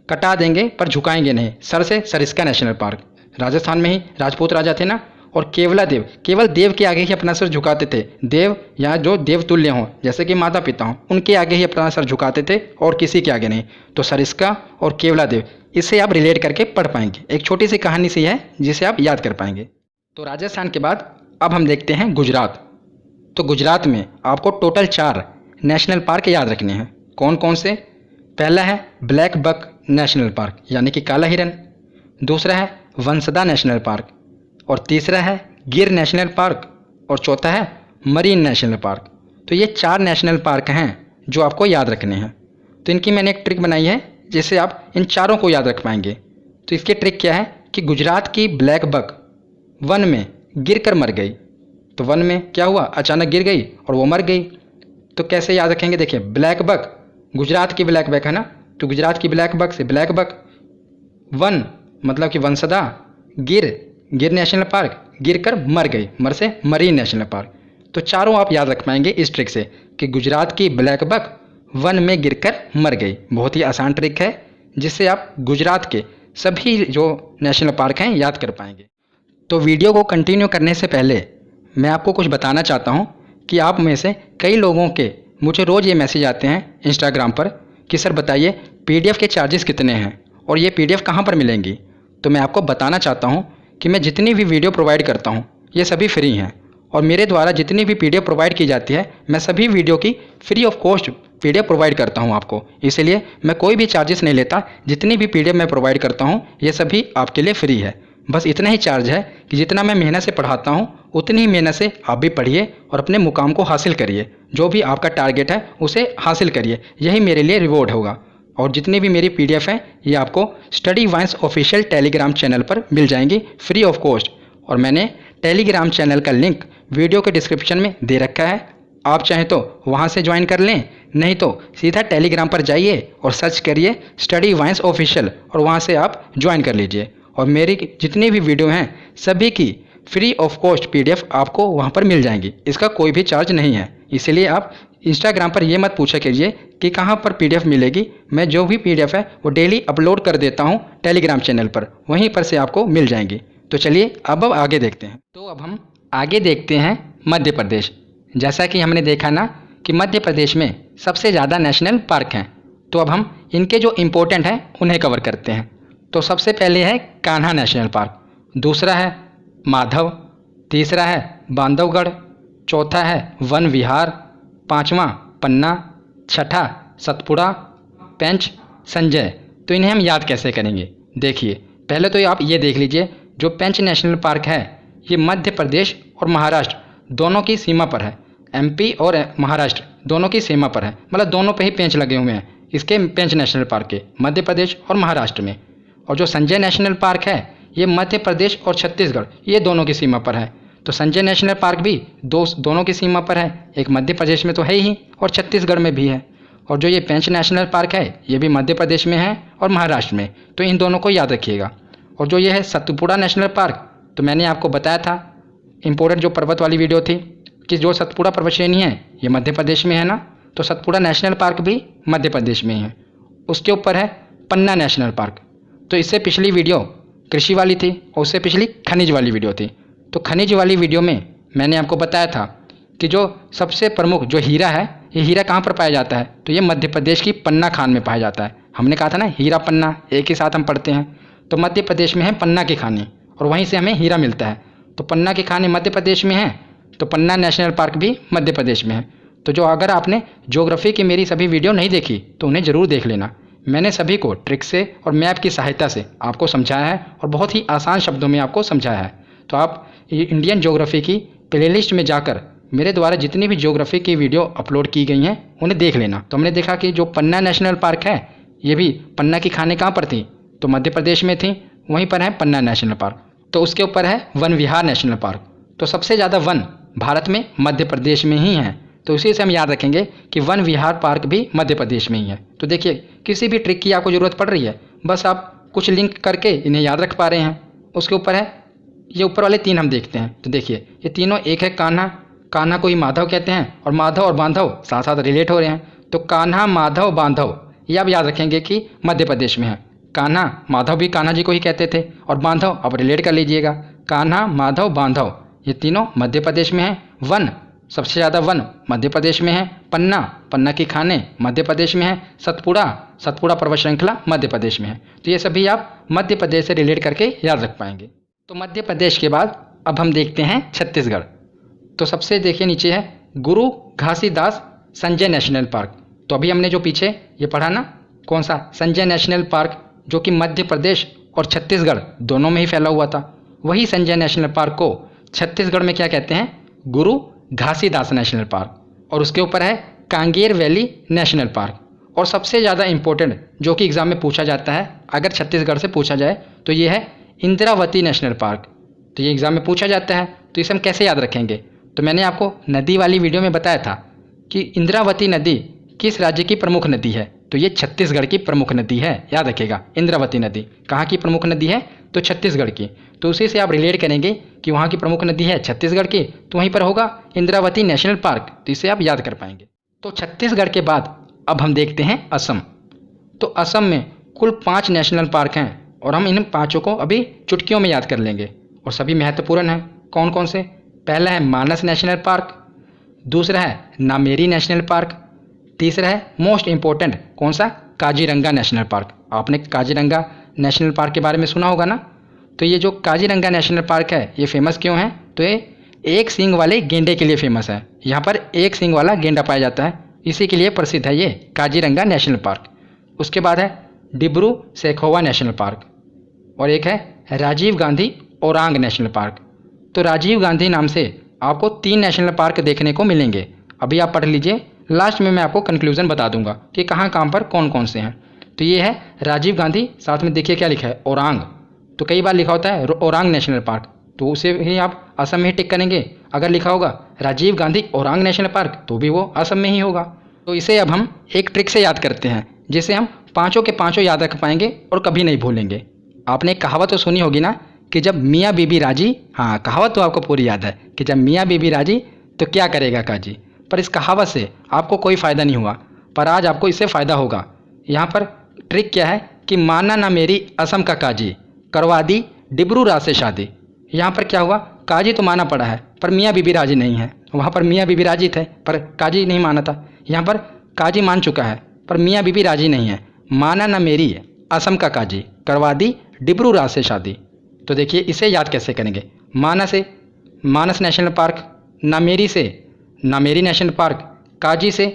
कटा देंगे पर झुकाएंगे नहीं। सर से सरिस्का नेशनल पार्क, राजस्थान में ही राजपूत राजा थे ना, और केवलादेव केवल देव के आगे ही अपना सर झुकाते थे। देव या जो देवतुल्य हों जैसे कि माता पिता हों उनके आगे ही अपना सर झुकाते थे और किसी के आगे नहीं। तो सरिस्का और केवलादेव इससे आप रिलेट करके पढ़ पाएंगे। एक छोटी सी कहानी सी है जिसे आप याद कर पाएंगे। तो राजस्थान के बाद अब हम देखते हैं गुजरात। तो गुजरात में आपको टोटल 4 नेशनल पार्क याद रखने हैं। कौन कौन से, पहला है ब्लैक बक नेशनल पार्क यानी कि काला हिरन। दूसरा है वंसदा नेशनल पार्क और तीसरा है गिर नेशनल पार्क और चौथा है मरीन नेशनल पार्क। तो ये 4 नेशनल पार्क हैं जो आपको याद रखने हैं। तो इनकी मैंने एक ट्रिक बनाई है जिससे आप इन चारों को याद रख पाएंगे। तो इसकी ट्रिक क्या है कि गुजरात की ब्लैक बक वन में गिर कर मर गई। तो वन में क्या हुआ, अचानक गिर गई और वो मर गई। तो कैसे याद रखेंगे, देखिए ब्लैक बक गुजरात की ब्लैक बक है ना, तो गुजरात की ब्लैक बक से ब्लैक बक, वन मतलब कि वंसदा, गिर नेशनल पार्क गिर कर मर गई, मर से मरीन नेशनल पार्क। तो चारों आप याद रख पाएंगे इस ट्रिक से कि गुजरात की ब्लैक बक वन में गिरकर मर गई। बहुत ही आसान ट्रिक है जिससे आप गुजरात के सभी जो नेशनल पार्क हैं याद कर पाएंगे। तो वीडियो को कंटिन्यू करने से पहले मैं आपको कुछ बताना चाहता हूं कि आप में से कई लोगों के मुझे रोज़ ये मैसेज आते हैं इंस्टाग्राम पर कि सर बताइए PDF के चार्जेस कितने हैं और ये PDF कहाँ पर मिलेंगी। तो मैं आपको बताना चाहता हूँ कि मैं जितनी भी वीडियो प्रोवाइड करता हूँ ये सभी फ्री हैं और मेरे द्वारा जितनी भी पीडीएफ प्रोवाइड की जाती है मैं सभी वीडियो की free of cost PDF provide करता हूं आपको। इसलिए मैं कोई भी चार्जेस नहीं लेता। जितनी भी पीडीएफ मैं प्रोवाइड करता हूं ये सभी आपके लिए फ्री है। बस इतना ही चार्ज है कि जितना मैं मेहनत से पढ़ाता हूं उतनी ही मेहनत से आप भी पढ़िए और अपने मुकाम को हासिल करिए। जो भी आपका टारगेट है उसे हासिल करिए, यही मेरे लिए रिवॉर्ड होगा। और जितनी भी मेरी पीडीएफ हैं ये आपको study vines official Telegram channel पर मिल जाएंगी फ्री ऑफ कॉस्ट। और मैंने टेलीग्राम चैनल का लिंक वीडियो के डिस्क्रिप्शन में दे रखा है। आप चाहें तो वहां से ज्वाइन कर लें, नहीं तो सीधा टेलीग्राम पर जाइए और सर्च करिए स्टडी वाइन्स ऑफिशियल और वहां से आप ज्वाइन कर लीजिए। और मेरी जितनी भी वीडियो हैं सभी की फ्री ऑफ कॉस्ट पीडीएफ आपको वहां पर मिल जाएंगी। इसका कोई भी चार्ज नहीं है। इसलिए आप इंस्टाग्राम पर ये मत पूछा कीजिए कि कहाँ पर पीडीएफ मिलेगी। मैं जो भी पीडीएफ है वो डेली अपलोड कर देता हूँ टेलीग्राम चैनल पर, वहीं पर से आपको मिल जाएंगी। तो चलिए अब आगे देखते हैं। तो अब हम आगे देखते हैं मध्य प्रदेश। जैसा कि हमने देखा ना कि मध्य प्रदेश में सबसे ज़्यादा नेशनल पार्क हैं, तो अब हम इनके जो इम्पोर्टेंट हैं उन्हें कवर करते हैं। तो सबसे पहले है कान्हा नेशनल पार्क, दूसरा है माधव, तीसरा है बांधवगढ़, चौथा है वन विहार, पांचवा पन्ना, छठा सतपुड़ा, पेंच संजय। तो इन्हें हम याद कैसे करेंगे? देखिए पहले तो आप ये देख लीजिए, जो पेंच नेशनल पार्क है ये मध्य प्रदेश और महाराष्ट्र दोनों की सीमा पर है। एमपी और महाराष्ट्र दोनों की सीमा पर है, मतलब दोनों पे ही पेंच लगे हुए हैं इसके पेंच नेशनल पार्क के, मध्य प्रदेश और महाराष्ट्र में। और जो संजय नेशनल पार्क है ये मध्य प्रदेश और छत्तीसगढ़ ये दोनों की सीमा पर है। तो संजय नेशनल पार्क भी दोनों की सीमा पर है, एक मध्य प्रदेश में तो है ही और छत्तीसगढ़ में भी है। और जो ये पेंच नेशनल पार्क है ये भी मध्य प्रदेश में है और महाराष्ट्र में, तो इन दोनों को याद रखिएगा। और जो ये है सतपुड़ा नेशनल पार्क, तो मैंने आपको बताया था इम्पोर्टेंट जो पर्वत वाली वीडियो थी कि जो सतपुड़ा पर्वत श्रेणी है ये मध्य प्रदेश में है ना, तो सतपुड़ा नेशनल पार्क भी मध्य प्रदेश में ही है। उसके ऊपर है पन्ना नेशनल पार्क। तो इससे पिछली वीडियो कृषि वाली थी और उससे पिछली खनिज वाली वीडियो थी। तो खनिज वाली वीडियो में मैंने आपको बताया था कि जो सबसे प्रमुख जो हीरा है ये हीरा कहाँ पर पाया जाता है, तो ये मध्य प्रदेश की पन्ना खान में पाया जाता है। हमने कहा था ना हीरा पन्ना एक ही साथ हम पढ़ते हैं, तो मध्य प्रदेश में है पन्ना की खानी और वहीं से हमें हीरा मिलता है। तो पन्ना की खानी मध्य प्रदेश में है, तो पन्ना नेशनल पार्क भी मध्य प्रदेश में है। तो जो अगर आपने ज्योग्राफी की मेरी सभी वीडियो नहीं देखी तो उन्हें ज़रूर देख लेना। मैंने सभी को ट्रिक से और मैप की सहायता से आपको समझाया है और बहुत ही आसान शब्दों में आपको समझाया है। तो आप इंडियन ज्योग्राफी की प्लेलिस्ट में जाकर मेरे द्वारा जितनी भी ज्योग्राफी की वीडियो अपलोड की गई हैं उन्हें देख लेना। तो हमने देखा कि जो पन्ना नेशनल पार्क है ये भी पन्ना की खानें कहाँ पर थी, तो मध्य प्रदेश में थी, वहीं पर है पन्ना नेशनल पार्क। तो उसके ऊपर है वन विहार नेशनल पार्क। तो सबसे ज़्यादा वन भारत में मध्य प्रदेश में ही हैं, तो उसी से हम याद रखेंगे कि वन विहार पार्क भी मध्य प्रदेश में ही है। तो देखिए किसी भी ट्रिक की आपको ज़रूरत पड़ रही है, बस आप कुछ लिंक करके इन्हें याद रख पा रहे हैं। उसके ऊपर है ये ऊपर वाले तीन हम देखते हैं। तो देखिए ये तीनों एक है कान्हा, कान्हा को ही माधव कहते हैं और माधव और बांधव साथ साथ रिलेट हो रहे हैं। तो कान्हा माधव बांधव ये आप याद रखेंगे कि मध्य प्रदेश में है। कान्हा माधव भी कान्हा जी को ही कहते थे और बांधव आप रिलेट कर लीजिएगा, कान्हा माधव बांधव ये तीनों मध्य प्रदेश में हैं। वन सबसे ज़्यादा वन मध्य प्रदेश में है, पन्ना पन्ना की खाने मध्य प्रदेश में है, सतपुड़ा सतपुड़ा पर्वत श्रृंखला मध्य प्रदेश में है। तो ये सभी आप मध्य प्रदेश से रिलेट करके याद रख पाएंगे। तो मध्य प्रदेश के बाद अब हम देखते हैं छत्तीसगढ़। तो सबसे देखिए नीचे है गुरु घासीदास संजय नेशनल पार्क। तो अभी हमने जो पीछे ये पढ़ा ना कौन सा संजय नेशनल पार्क, जो कि मध्य प्रदेश और छत्तीसगढ़ दोनों में ही फैला हुआ था, वही संजय नेशनल पार्क को छत्तीसगढ़ में क्या कहते हैं, गुरु घासीदास नेशनल पार्क। और उसके ऊपर है कांगेर वैली नेशनल पार्क। और सबसे ज़्यादा इम्पोर्टेंट जो कि एग्ज़ाम में पूछा जाता है अगर छत्तीसगढ़ से पूछा जाए तो ये है इंद्रावती नेशनल पार्क। तो ये एग्ज़ाम में पूछा जाता है, तो इसे हम कैसे याद रखेंगे? तो मैंने आपको नदी वाली वीडियो में बताया था कि इंद्रावती नदी किस राज्य की प्रमुख नदी है, तो ये छत्तीसगढ़ की प्रमुख नदी है। याद रखिएगा इंद्रावती नदी कहाँ की प्रमुख नदी है, तो छत्तीसगढ़ की। तो उसी से आप रिलेट करेंगे कि वहाँ की प्रमुख नदी है छत्तीसगढ़ की, तो वहीं पर होगा इंद्रावती नेशनल पार्क। तो इसे आप याद कर पाएंगे। तो छत्तीसगढ़ के बाद अब हम देखते हैं असम। तो असम में कुल 5 नेशनल पार्क हैं और हम इन 5 को अभी चुटकियों में याद कर लेंगे और सभी महत्वपूर्ण हैं। कौन कौन से? पहला है मानस नेशनल पार्क, दूसरा है नामेरी नेशनल पार्क, तीसरा है मोस्ट इम्पोर्टेंट कौन सा, काजीरंगा नेशनल पार्क। आपने काजीरंगा नेशनल पार्क के बारे में सुना होगा ना। तो ये जो काजीरंगा नेशनल पार्क है ये फेमस क्यों है, तो ये एक सींग वाले गेंडे के लिए फेमस है। यहाँ पर एक सींग वाला गेंडा पाया जाता है, इसी के लिए प्रसिद्ध है ये काजीरंगा नेशनल पार्क। उसके बाद है डिब्रू सैखोवा नेशनल पार्क, और एक है राजीव गांधी ओरांग नेशनल पार्क। तो राजीव गांधी नाम से आपको 3 नेशनल पार्क देखने को मिलेंगे। अभी आप पढ़ लीजिए, लास्ट में मैं आपको कंक्लूजन बता दूंगा कि कहाँ कहाँ पर कौन कौन से हैं। तो ये है राजीव गांधी, साथ में देखिए क्या लिखा है, ओरांग। तो कई बार लिखा होता है ओरांग नेशनल पार्क, तो उसे ही आप असम में ही टिक करेंगे। अगर लिखा होगा राजीव गांधी ओरांग नेशनल पार्क, तो भी वो असम में ही होगा। तो इसे अब हम एक ट्रिक से याद करते हैं, जिसे हम पाँचों के पाँचों याद रख पाएंगे और कभी नहीं भूलेंगे। आपने एक कहावत तो सुनी होगी ना कि जब मियाँ बीबी राजी, हाँ कहावत तो आपको पूरी याद है कि जब मियाँ बीबी राजी तो क्या करेगा काजी। पर इस कहावत से आपको कोई फ़ायदा नहीं हुआ, पर आज आपको इससे फ़ायदा होगा। यहाँ पर ट्रिक क्या है कि माना ना मेरी असम का काजी, करवा दी डिब्रू राज से शादी। यहाँ पर क्या हुआ, काजी तो माना पड़ा है पर मियाँ बीबी राजी नहीं है। वहाँ पर मियाँ बीबी राजी थे पर काजी नहीं माना था। यहाँ पर काजी मान चुका है पर मियाँ बीबी राजी नहीं है। माना ना मेरी असम का काजी, करवा दी डिब्रू राज से शादी। तो देखिए इसे याद कैसे करेंगे। माना से मानस नेशनल पार्क, नामेरी से नामेरी नेशनल पार्क, काजी से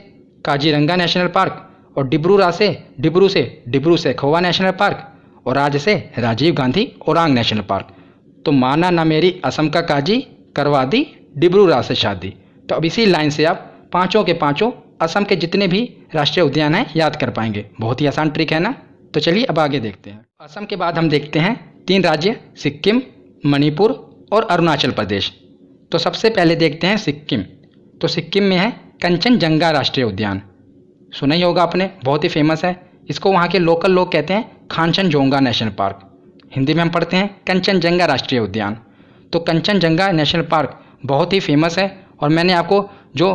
काजीरंगा नेशनल पार्क, और डिब्रू राज से डिब्रू सैखोवा नेशनल पार्क, और राज से राजीव गांधी ओरांग नेशनल पार्क। तो माना नामेरी असम का काजी, करवा दी डिब्रू राज से शादी। तो अब इसी लाइन से आप पाँचों के पाँचों असम के जितने भी राष्ट्रीय उद्यान हैं याद कर पाएंगे। बहुत ही आसान ट्रिक है ना। तो चलिए अब आगे देखते हैं। असम के बाद हम देखते हैं 3 राज्य, सिक्किम, मणिपुर और अरुणाचल प्रदेश। तो सबसे पहले देखते हैं सिक्किम। तो सिक्किम में है कंचनजंगा राष्ट्रीय उद्यान, सुना ही होगा आपने, बहुत ही फेमस है। इसको वहाँ के लोकल लोग कहते हैं कांचनजोंगा नेशनल पार्क, हिंदी में हम पढ़ते हैं कंचनजंगा राष्ट्रीय उद्यान। तो कंचनजंगा नेशनल पार्क बहुत ही फेमस है, और मैंने आपको जो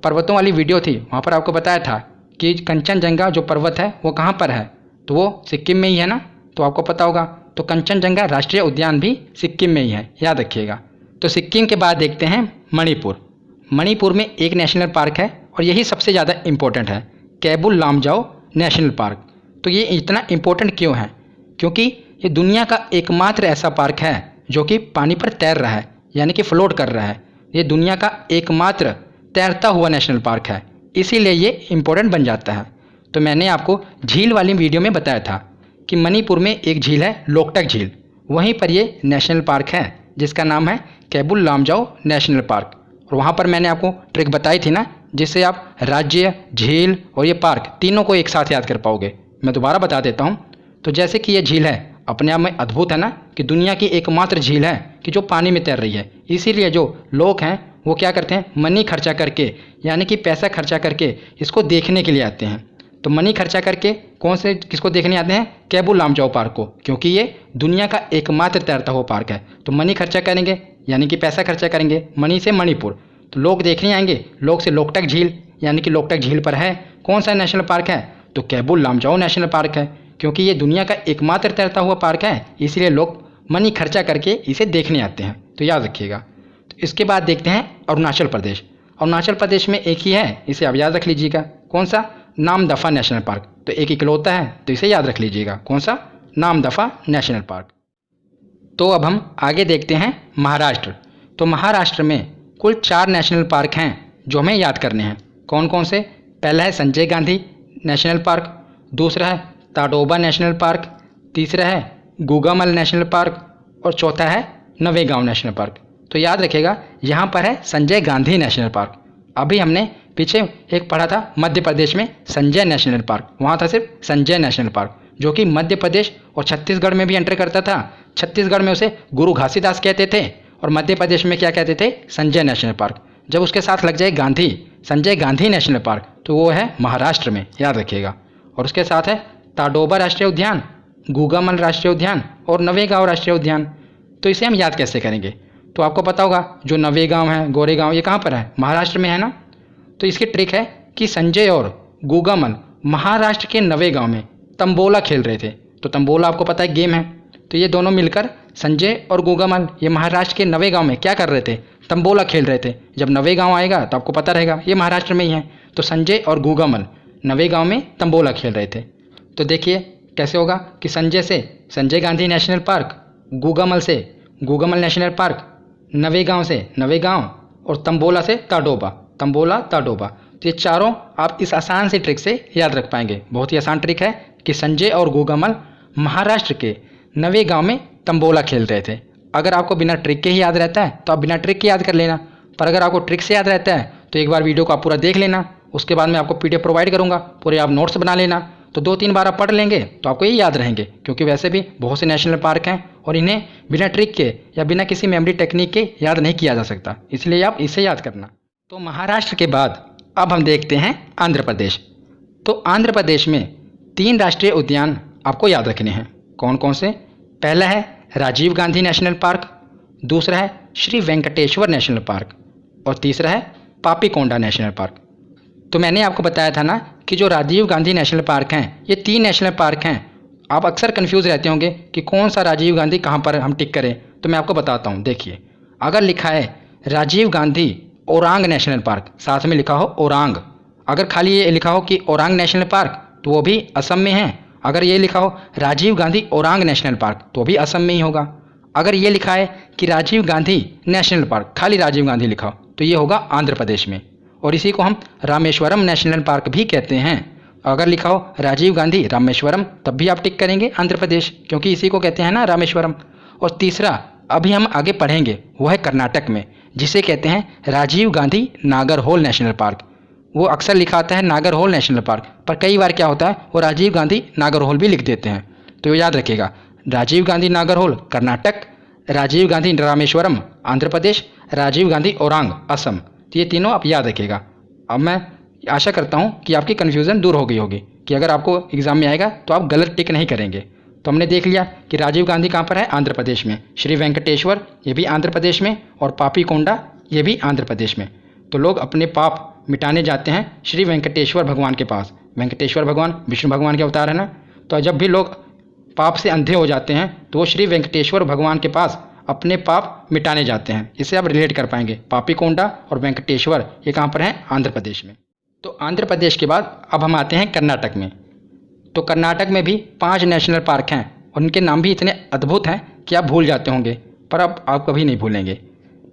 पर्वतों वाली वीडियो थी वहाँ पर आपको बताया था कि कंचनजंगा जो पर्वत है वो कहाँ पर है, तो वो सिक्किम में ही है ना, तो आपको पता होगा। तो कंचनजंगा राष्ट्रीय उद्यान भी सिक्किम में ही है, याद रखिएगा। तो सिक्किम के बाद देखते हैं मणिपुर। मणिपुर में एक नेशनल पार्क है और यही सबसे ज़्यादा इम्पोर्टेंट है, कैबुल लामजाओ नेशनल पार्क। तो ये इतना इम्पोर्टेंट क्यों है, क्योंकि ये दुनिया का एकमात्र ऐसा पार्क है जो कि पानी पर तैर रहा है, यानी कि फ्लोट कर रहा है। ये दुनिया का एकमात्र तैरता हुआ नेशनल पार्क है, इसीलिए ये इम्पोर्टेंट बन जाता है। तो मैंने आपको झील वाली वीडियो में बताया था कि मणिपुर में एक झील है लोकटक झील, वहीं पर ये नेशनल पार्क है जिसका नाम है कैबुल लामजाओ नेशनल पार्क। और वहाँ पर मैंने आपको ट्रिक बताई थी ना, जिससे आप राज्य, झील और ये पार्क तीनों को एक साथ याद कर पाओगे। मैं दोबारा बता देता हूँ। तो जैसे कि ये झील है अपने आप में अद्भुत है ना, कि दुनिया की एकमात्र झील है कि जो पानी में तैर रही है, इसीलिए जो लोग हैं वो क्या करते हैं, मनी खर्चा करके, यानी कि पैसा खर्चा करके इसको देखने के लिए आते हैं। तो मनी खर्चा करके कौन से किसको देखने आते हैं, कैबुल लामजाओ पार्क को, क्योंकि ये दुनिया का एकमात्र तैरता हुआ पार्क है। तो मनी खर्चा करेंगे यानी कि पैसा खर्चा करेंगे, मनी से मणिपुर, तो लोग देखने आएंगे, लोग से लोकटक झील, यानी कि लोकटक झील पर है कौन सा नेशनल पार्क है, तो कैबुल लामजाओ नेशनल पार्क है, क्योंकि ये दुनिया का एकमात्र तैरता हुआ पार्क है, इसलिए लोग मनी खर्चा करके इसे देखने आते हैं। तो याद रखिएगा। तो इसके बाद देखते हैं अरुणाचल प्रदेश। अरुणाचल प्रदेश में एक ही है, इसे आप याद रख लीजिएगा, कौन सा, नामदफा नेशनल पार्क। तो एक इकलौता है, तो इसे याद रख लीजिएगा, कौन सा, नामदफा नेशनल पार्क। तो अब हम आगे देखते हैं महाराष्ट्र। तो महाराष्ट्र में कुल 4 नेशनल पार्क हैं जो हमें याद करने हैं। कौन कौन से, पहला है संजय गांधी नेशनल पार्क, दूसरा है ताडोबा नेशनल पार्क, तीसरा है गूगामल नेशनल पार्क, और चौथा है नवेगांव नेशनल पार्क। तो याद रखिएगा यहाँ पर है संजय गांधी नेशनल पार्क। अभी हमने पीछे एक पढ़ा था मध्य प्रदेश में संजय नेशनल पार्क, वहाँ था सिर्फ संजय नेशनल पार्क, जो कि मध्य प्रदेश और छत्तीसगढ़ में भी एंटर करता था। छत्तीसगढ़ में उसे गुरु घासीदास कहते थे और मध्य प्रदेश में क्या कहते थे, संजय नेशनल पार्क। जब उसके साथ लग जाए गांधी, संजय गांधी नेशनल पार्क, तो वो है महाराष्ट्र में, याद रखिएगा। और उसके साथ है ताडोबा राष्ट्रीय उद्यान, गूगामल राष्ट्रीय उद्यान और नवेगांव राष्ट्रीय उद्यान। तो इसे हम याद कैसे करेंगे, तो आपको पता होगा जो नवेगांव है, गोरेगांव, ये कहाँ पर है, महाराष्ट्र में है ना। तो इसकी ट्रिक है कि संजय और गूगामल महाराष्ट्र के नवेगांव में तंबोला खेल रहे थे। तो तंबोला आपको पता है गेम है, तो ये दोनों मिलकर संजय और गूगामल ये महाराष्ट्र के नवेगांव में क्या कर रहे थे, तंबोला खेल रहे थे। जब नवेगांव आएगा तो आपको पता रहेगा ये महाराष्ट्र में ही है। तो संजय और गूगामल नवेगांव में तंबोला खेल रहे थे। तो देखिए कैसे होगा कि संजय से संजय गांधी नेशनल पार्क, गूगामल से गूगामल नेशनल पार्क, नवेगांव से नवेगांव और तंबोला से ताडोबा, तंबोला ताडोबा। तो ये चारों आप इस आसान सी ट्रिक से याद रख पाएंगे। बहुत ही आसान ट्रिक है कि संजय और गोगामल महाराष्ट्र के नवेगांव में तंबोला खेल रहे थे। अगर आपको बिना ट्रिक के ही याद रहता है तो आप बिना ट्रिक के याद कर लेना, पर अगर आपको ट्रिक से याद रहता है तो एक बार वीडियो को आप पूरा देख लेना, उसके बाद मैं आपको PDF प्रोवाइड करूँगा, पूरे आप नोट्स बना लेना। तो 2-3 बार आप पढ़ लेंगे तो आपको ये याद रहेंगे, क्योंकि वैसे भी बहुत से नेशनल पार्क हैं और इन्हें बिना ट्रिक के या बिना किसी मेमोरी टेक्निक के याद नहीं किया जा सकता, इसलिए आप इसे याद करना। तो महाराष्ट्र के बाद अब हम देखते हैं आंध्र प्रदेश। तो आंध्र प्रदेश में 3 राष्ट्रीय उद्यान आपको याद रखने हैं। कौन कौन से? पहला है राजीव गांधी नेशनल पार्क, दूसरा है श्री वेंकटेश्वर नेशनल पार्क और तीसरा है पापीकोंडा नेशनल पार्क। तो मैंने आपको बताया था ना कि जो राजीव गांधी नेशनल पार्क हैं ये 3 नेशनल पार्क हैं। आप अक्सर कंफ्यूज रहते होंगे कि कौन सा राजीव गांधी कहाँ पर हम टिक करें, तो मैं आपको बताता हूँ। देखिए, अगर लिखा है राजीव गांधी ओरांग नेशनल पार्क, साथ में लिखा हो ओरांग, अगर खाली ये लिखा हो कि ओरांग नेशनल पार्क तो वो भी असम में है। अगर ये लिखा हो राजीव गांधी ओरांग नेशनल पार्क तो भी असम में ही होगा। अगर ये लिखा है कि राजीव गांधी नेशनल पार्क, खाली राजीव गांधी लिखा हो, तो ये होगा आंध्र प्रदेश में। और इसी को हम रामेश्वरम नेशनल पार्क भी कहते हैं। अगर लिखा हो राजीव गांधी रामेश्वरम तब भी आप टिक करेंगे आंध्र प्रदेश, क्योंकि इसी को कहते हैं ना रामेश्वरम। और तीसरा अभी हम आगे पढ़ेंगे वो है कर्नाटक में, जिसे कहते हैं राजीव गांधी नागरहोल नेशनल पार्क। वो अक्सर लिखा आता है नागरहोल नेशनल पार्क, पर कई बार क्या होता है वो राजीव गांधी नागरहोल भी लिख देते हैं। तो याद रखिएगा, राजीव गांधी नागरहोल कर्नाटक, राजीव गांधी रामेश्वरम आंध्र प्रदेश, राजीव गांधी ओरांग असम। तो ये तीनों आप याद रखिएगा। अब मैं आशा करता हूँ कि आपकी कन्फ्यूज़न दूर हो गई होगी कि अगर आपको एग्ज़ाम में आएगा तो आप गलत टिक नहीं करेंगे। तो हमने देख लिया कि राजीव गांधी कहाँ पर है, आंध्र प्रदेश में, श्री वेंकटेश्वर ये भी आंध्र प्रदेश में, और पापीकोंडा ये भी आंध्र प्रदेश में। तो लोग अपने पाप मिटाने जाते हैं श्री वेंकटेश्वर भगवान के पास। वेंकटेश्वर भगवान विष्णु भगवान के अवतार है ना। तो जब भी लोग पाप से अंधे हो जाते हैं तो वो श्री वेंकटेश्वर भगवान के पास अपने पाप मिटाने जाते हैं। इसे आप रिलेट कर पाएंगे। पापीकोंडा और वेंकटेश्वर ये कहाँ पर हैं, आंध्र प्रदेश में। तो आंध्र प्रदेश के बाद अब हम आते हैं कर्नाटक में। तो कर्नाटक में भी 5 नेशनल पार्क हैं और उनके नाम भी इतने अद्भुत हैं कि आप भूल जाते होंगे, पर अब आप कभी नहीं भूलेंगे।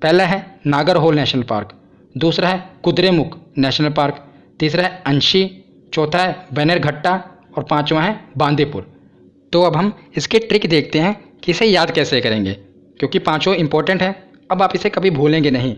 पहला है नागरहोल नेशनल पार्क, दूसरा है कुद्रेमुख नेशनल पार्क, तीसरा है अंशी, चौथा है बैनरघट्टा और 5वां है बांदीपुर। तो अब हम इसके ट्रिक देखते हैं कि इसे याद कैसे करेंगे, क्योंकि 5 इंपॉर्टेंट है। अब आप इसे कभी भूलेंगे नहीं।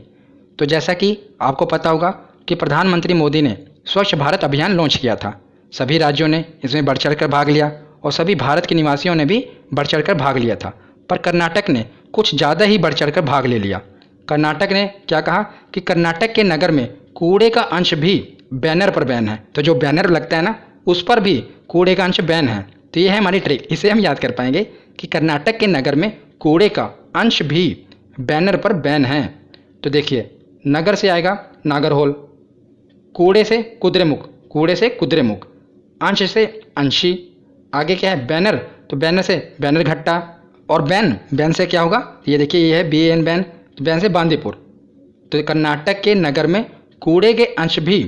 तो जैसा कि आपको पता होगा कि प्रधानमंत्री मोदी ने स्वच्छ भारत अभियान लॉन्च किया था। सभी राज्यों ने इसमें बढ़ चढ़ कर भाग लिया और सभी भारत के निवासियों ने भी बढ़ चढ़ कर भाग लिया था, पर कर्नाटक ने कुछ ज़्यादा ही बढ़ चढ़ कर भाग ले लिया। कर्नाटक ने क्या कहा कि कर्नाटक के नगर में कूड़े का अंश भी बैनर पर बैन है। तो जो बैनर लगता है ना उस पर भी कूड़े का अंश बैन है। तो ये है हमारी ट्रिक, इसे हम याद कर पाएंगे कि कर्नाटक के नगर में कूड़े का अंश भी बैनर पर बैन है। तो देखिए, नगर से आएगा नागरहोल, कूड़े से कुद्रेमुख, कूड़े से कुद्रेमुख, अंश से अंशी, आगे क्या है बैनर, तो बैनर से बैनरघट्टा, और बैन से क्या होगा, ये देखिए ये है BAN बैन, तो बैन से बांदीपुर। तो कर्नाटक के नगर में कूड़े के अंश भी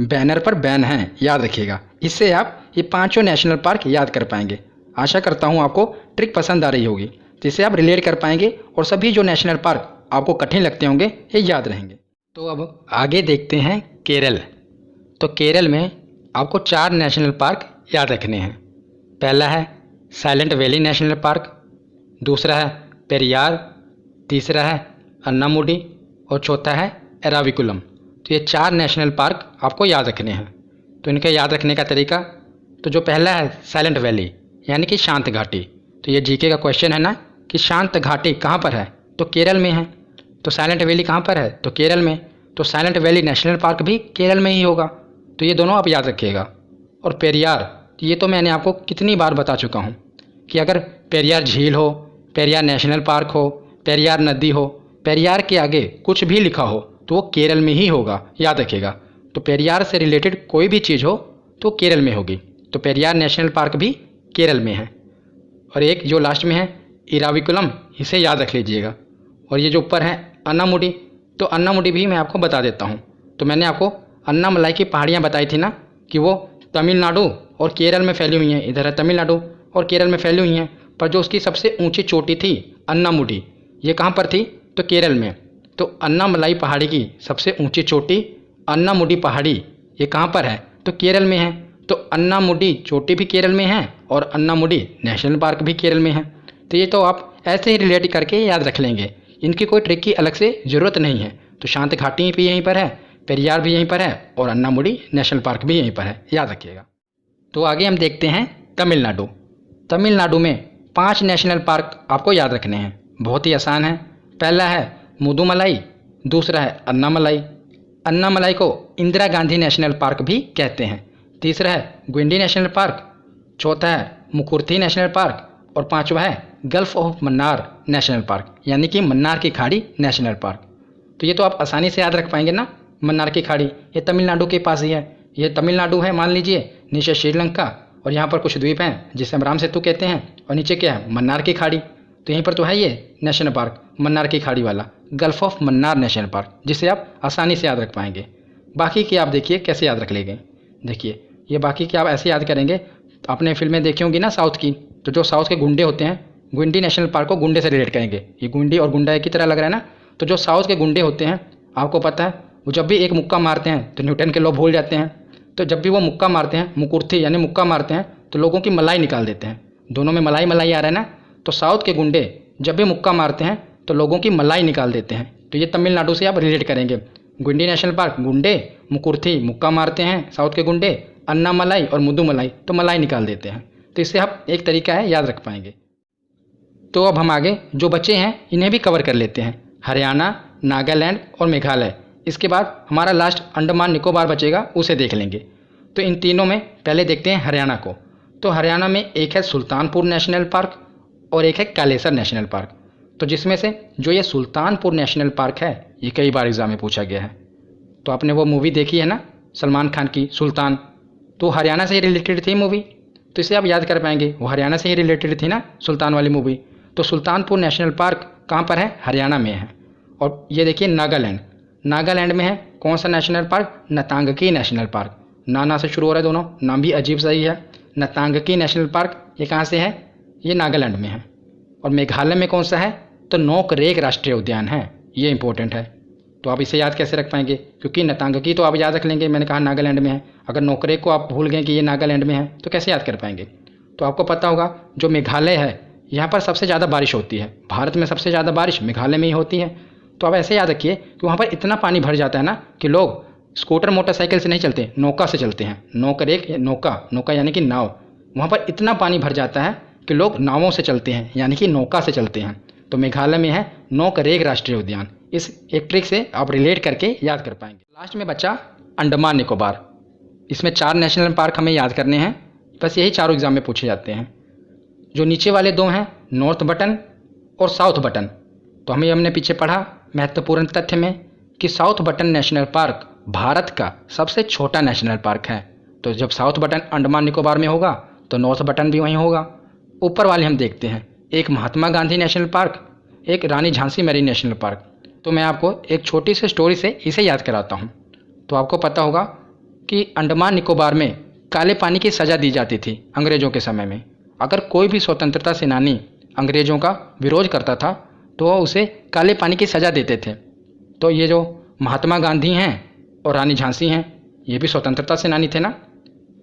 बैनर पर बैन हैं, याद रखिएगा। इससे आप ये 5 नेशनल पार्क याद कर पाएंगे। आशा करता हूँ आपको ट्रिक पसंद आ रही होगी, जिससे आप रिलेट कर पाएंगे और सभी जो नेशनल पार्क आपको कठिन लगते होंगे ये याद रहेंगे। तो अब आगे देखते हैं केरल। तो केरल में आपको 4 नेशनल पार्क याद रखने हैं। पहला है साइलेंट वैली नेशनल पार्क, दूसरा है पेरियार, तीसरा है अन्नामुडी और चौथा है एराविकुलम। तो ये 4 नेशनल पार्क आपको याद रखने हैं। तो इनके याद रखने का तरीका, तो जो पहला है साइलेंट वैली यानी कि शांत घाटी। तो ये GK का क्वेश्चन है ना कि शांत घाटी कहाँ पर है, तो केरल में है। तो साइलेंट वैली कहाँ पर है, तो केरल में। तो साइलेंट वैली नेशनल पार्क भी केरल में ही होगा। तो ये दोनों आप याद रखिएगा। और पेरियार, ये तो मैंने आपको कितनी बार बता चुका हूँ कि अगर पेरियार झील हो, पेरियार नेशनल पार्क हो, पेरियार नदी हो, पेरियार के आगे कुछ भी लिखा हो तो वो केरल में ही होगा, याद रखिएगा। तो पेरियार से रिलेटेड कोई भी चीज़ हो तो केरल में होगी। तो पेरियार नेशनल पार्क भी केरल में है। और एक जो लास्ट में है इराविकुलम, इसे याद रख लीजिएगा। और ये जो ऊपर है अन्नामुडी, तो अन्नामुडी भी मैं आपको बता देता हूँ। तो मैंने आपको अन्नामलाई की पहाड़ियाँ बताई थी ना कि वो तमिलनाडु और केरल में फैली हुई हैं। इधर है तमिलनाडु और केरल में फैली हुई हैं, पर जो उसकी सबसे ऊंची चोटी थी अन्नामुडी, ये कहाँ पर थी, तो केरल में। तो अन्नामलाई पहाड़ी की सबसे ऊंची चोटी अन्नामुडी पहाड़ी ये कहाँ पर है? तो केरल में है। तो अन्नामुडी चोटी भी केरल में है और अन्नामुडी नेशनल पार्क भी केरल में है। तो ये तो आप ऐसे ही रिलेट करके याद रख लेंगे, इनकी कोई ट्रिक की अलग से ज़रूरत नहीं है। तो शांत घाटी भी यहीं पर है, पेरियार भी यहीं पर है और अन्नामुडी नेशनल पार्क भी यहीं पर है, याद रखिएगा। तो आगे हम देखते हैं तमिलनाडु। तमिलनाडु में 5 नेशनल पार्क आपको याद रखने हैं, बहुत ही आसान है। पहला है मुदुमलाई, दूसरा है अन्नामलाई, अन्नामलाई को इंदिरा गांधी नेशनल पार्क भी कहते हैं। तीसरा है ग्विंडी नेशनल पार्क, चौथा है मुकुर्थी नेशनल पार्क और पांचवा है gulf of Mannar national park, यानी कि मन्नार की खाड़ी नेशनल पार्क। तो ये तो आप आसानी से याद रख पाएंगे ना, मन्नार की खाड़ी ये तमिलनाडु के पास ही है। ये तमिलनाडु है मान लीजिए, नीचे श्रीलंका और यहाँ पर कुछ द्वीप हैं जिसे हम राम सेतु कहते हैं, और नीचे क्या है? मन्नार की खाड़ी। तो यहीं पर तो है ये नेशनल पार्क, मन्नार की खाड़ी वाला gulf of Mannar national park, जिसे आप आसानी से याद रख पाएंगे। बाकी की आप देखिए कैसे याद रख लेंगे। देखिए ये बाकी की आप ऐसे याद करेंगे, तो आपने फिल्में देखी होंगी ना साउथ की, तो जो साउथ के गुंडे होते हैं, गुंडी नेशनल पार्क को गुंडे से रिलेट करेंगे। ये गुंडी और गुंडा एक ही तरह लग रहा है ना। तो जो साउथ के गुंडे होते हैं, आपको पता है वो जब भी एक मुक्का मारते हैं तो न्यूटन के लॉ भूल जाते हैं। तो जब भी वो मुक्का मारते हैं, मुकुर्थी यानी मुक्का मारते हैं, तो लोगों की मलाई निकाल देते हैं। दोनों में मलाई मलाई आ रहा है ना। तो साउथ के गुंडे जब भी मुक्का मारते हैं तो लोगों की मलाई निकाल देते हैं। तो ये तमिलनाडु से आप रिलेट करेंगे। गुंडी नेशनल पार्क गुंडे, मुकुर्थी मुक्का मारते हैं साउथ के गुंडे, अन्नामलाई और मुदुमलाई तो मलाई निकाल देते हैं। तो इससे आप एक तरीका है याद रख पाएंगे। तो अब हम आगे जो बचे हैं इन्हें भी कवर कर लेते हैं, हरियाणा, नागालैंड और मेघालय। इसके बाद हमारा लास्ट अंडमान निकोबार बचेगा, उसे देख लेंगे। तो इन तीनों में पहले देखते हैं हरियाणा को। तो हरियाणा में एक है सुल्तानपुर नेशनल पार्क और एक है कालेसर नेशनल पार्क। तो जिसमें से जो ये सुल्तानपुर नेशनल पार्क है ये कई बार एग्जाम में पूछा गया है। तो आपने वो मूवी देखी है ना सलमान खान की सुल्तान, तो हरियाणा से ही रिलेटेड थी मूवी, तो इसे आप याद कर पाएंगे, वो हरियाणा से ही रिलेटेड थी ना सुल्तान वाली मूवी। तो सुल्तानपुर नेशनल पार्क कहाँ पर है? हरियाणा में है। और ये देखिए नागालैंड, नागालैंड में है कौन सा national park? Ntangki national park. ना से शुरू हो रहा है दोनों, नाम भी अजीब सा ही है। नतांगकी नेशनल पार्क ये कहाँ से है? ये नागालैंड में है। और मेघालय में कौन सा है? तो नोकरेक राष्ट्रीय उद्यान है, ये इंपॉर्टेंट है। तो आप इसे याद कैसे रख पाएंगे? क्योंकि नतांगकी तो आप याद रख लेंगे, मैंने कहा नागालैंड में है। अगर नोकरेक को आप भूल गए कि ये नागालैंड में है तो कैसे याद कर पाएंगे? तो आपको पता होगा जो मेघालय है यहाँ पर सबसे ज़्यादा बारिश होती है, भारत में सबसे ज़्यादा बारिश मेघालय में ही होती है। तो आप ऐसे याद रखिए कि वहाँ पर इतना पानी भर जाता है ना कि लोग स्कूटर मोटरसाइकिल से नहीं चलते, नौका से चलते हैं। नौकरेक नौका यानी कि नाव, वहाँ पर इतना पानी भर जाता है कि लोग नावों से चलते हैं, यानी कि नौका से चलते हैं। तो मेघालय में है नोकरेक राष्ट्रीय उद्यान। इस एक ट्रिक से आप रिलेट करके याद कर पाएंगे। लास्ट में बचा अंडमान निकोबार। इसमें 4 नेशनल पार्क हमें याद करने हैं, बस यही चारों एग्जाम में पूछे जाते हैं। जो नीचे वाले 2 हैं नॉर्थ बटन और साउथ बटन। तो हमने पीछे पढ़ा महत्वपूर्ण तथ्य में कि south button national park Bharat का सबसे छोटा नेशनल पार्क है। तो जब साउथ बटन अंडमान निकोबार में होगा तो नॉर्थ बटन भी वहीं होगा। ऊपर वाले हम देखते हैं, एक महात्मा गांधी नेशनल पार्क, एक रानी झांसी मैरी नेशनल पार्क। तो मैं आपको एक छोटी सी स्टोरी से इसे याद कराता हूँ। तो आपको पता होगा कि अंडमान निकोबार में काले पानी की सज़ा दी जाती थी अंग्रेज़ों के समय में। अगर कोई भी स्वतंत्रता सेनानी अंग्रेज़ों का विरोध करता था तो वह उसे काले पानी की सज़ा देते थे। तो ये जो महात्मा गांधी हैं और रानी झांसी हैं ये भी स्वतंत्रता सेनानी थे ना।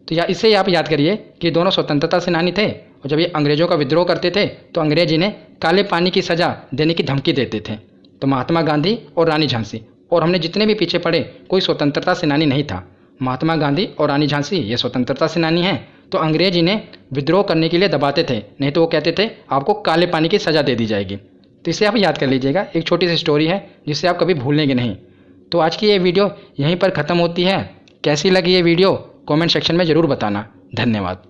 तो इससे आप याद करिए कि दोनों स्वतंत्रता सेनानी थे, और जब ये अंग्रेज़ों का विद्रोह करते थे तो अंग्रेज इन्हें काले पानी की सज़ा देने की धमकी देते थे। तो महात्मा गांधी और रानी झांसी, और हमने जितने भी पीछे पढ़े कोई स्वतंत्रता सेनानी नहीं था। महात्मा गांधी और रानी झांसी ये स्वतंत्रता सेनानी हैं, तो अंग्रेज इन्हें विद्रोह करने के लिए दबाते थे, नहीं तो वो कहते थे आपको काले पानी की सज़ा दे दी जाएगी। तो इसे आप याद कर लीजिएगा, एक छोटी सी स्टोरी है जिससे आप कभी भूलेंगे नहीं। तो आज की ये वीडियो यहीं पर ख़त्म होती है। कैसी लगी ये वीडियो कमेंट सेक्शन में ज़रूर बताना। धन्यवाद।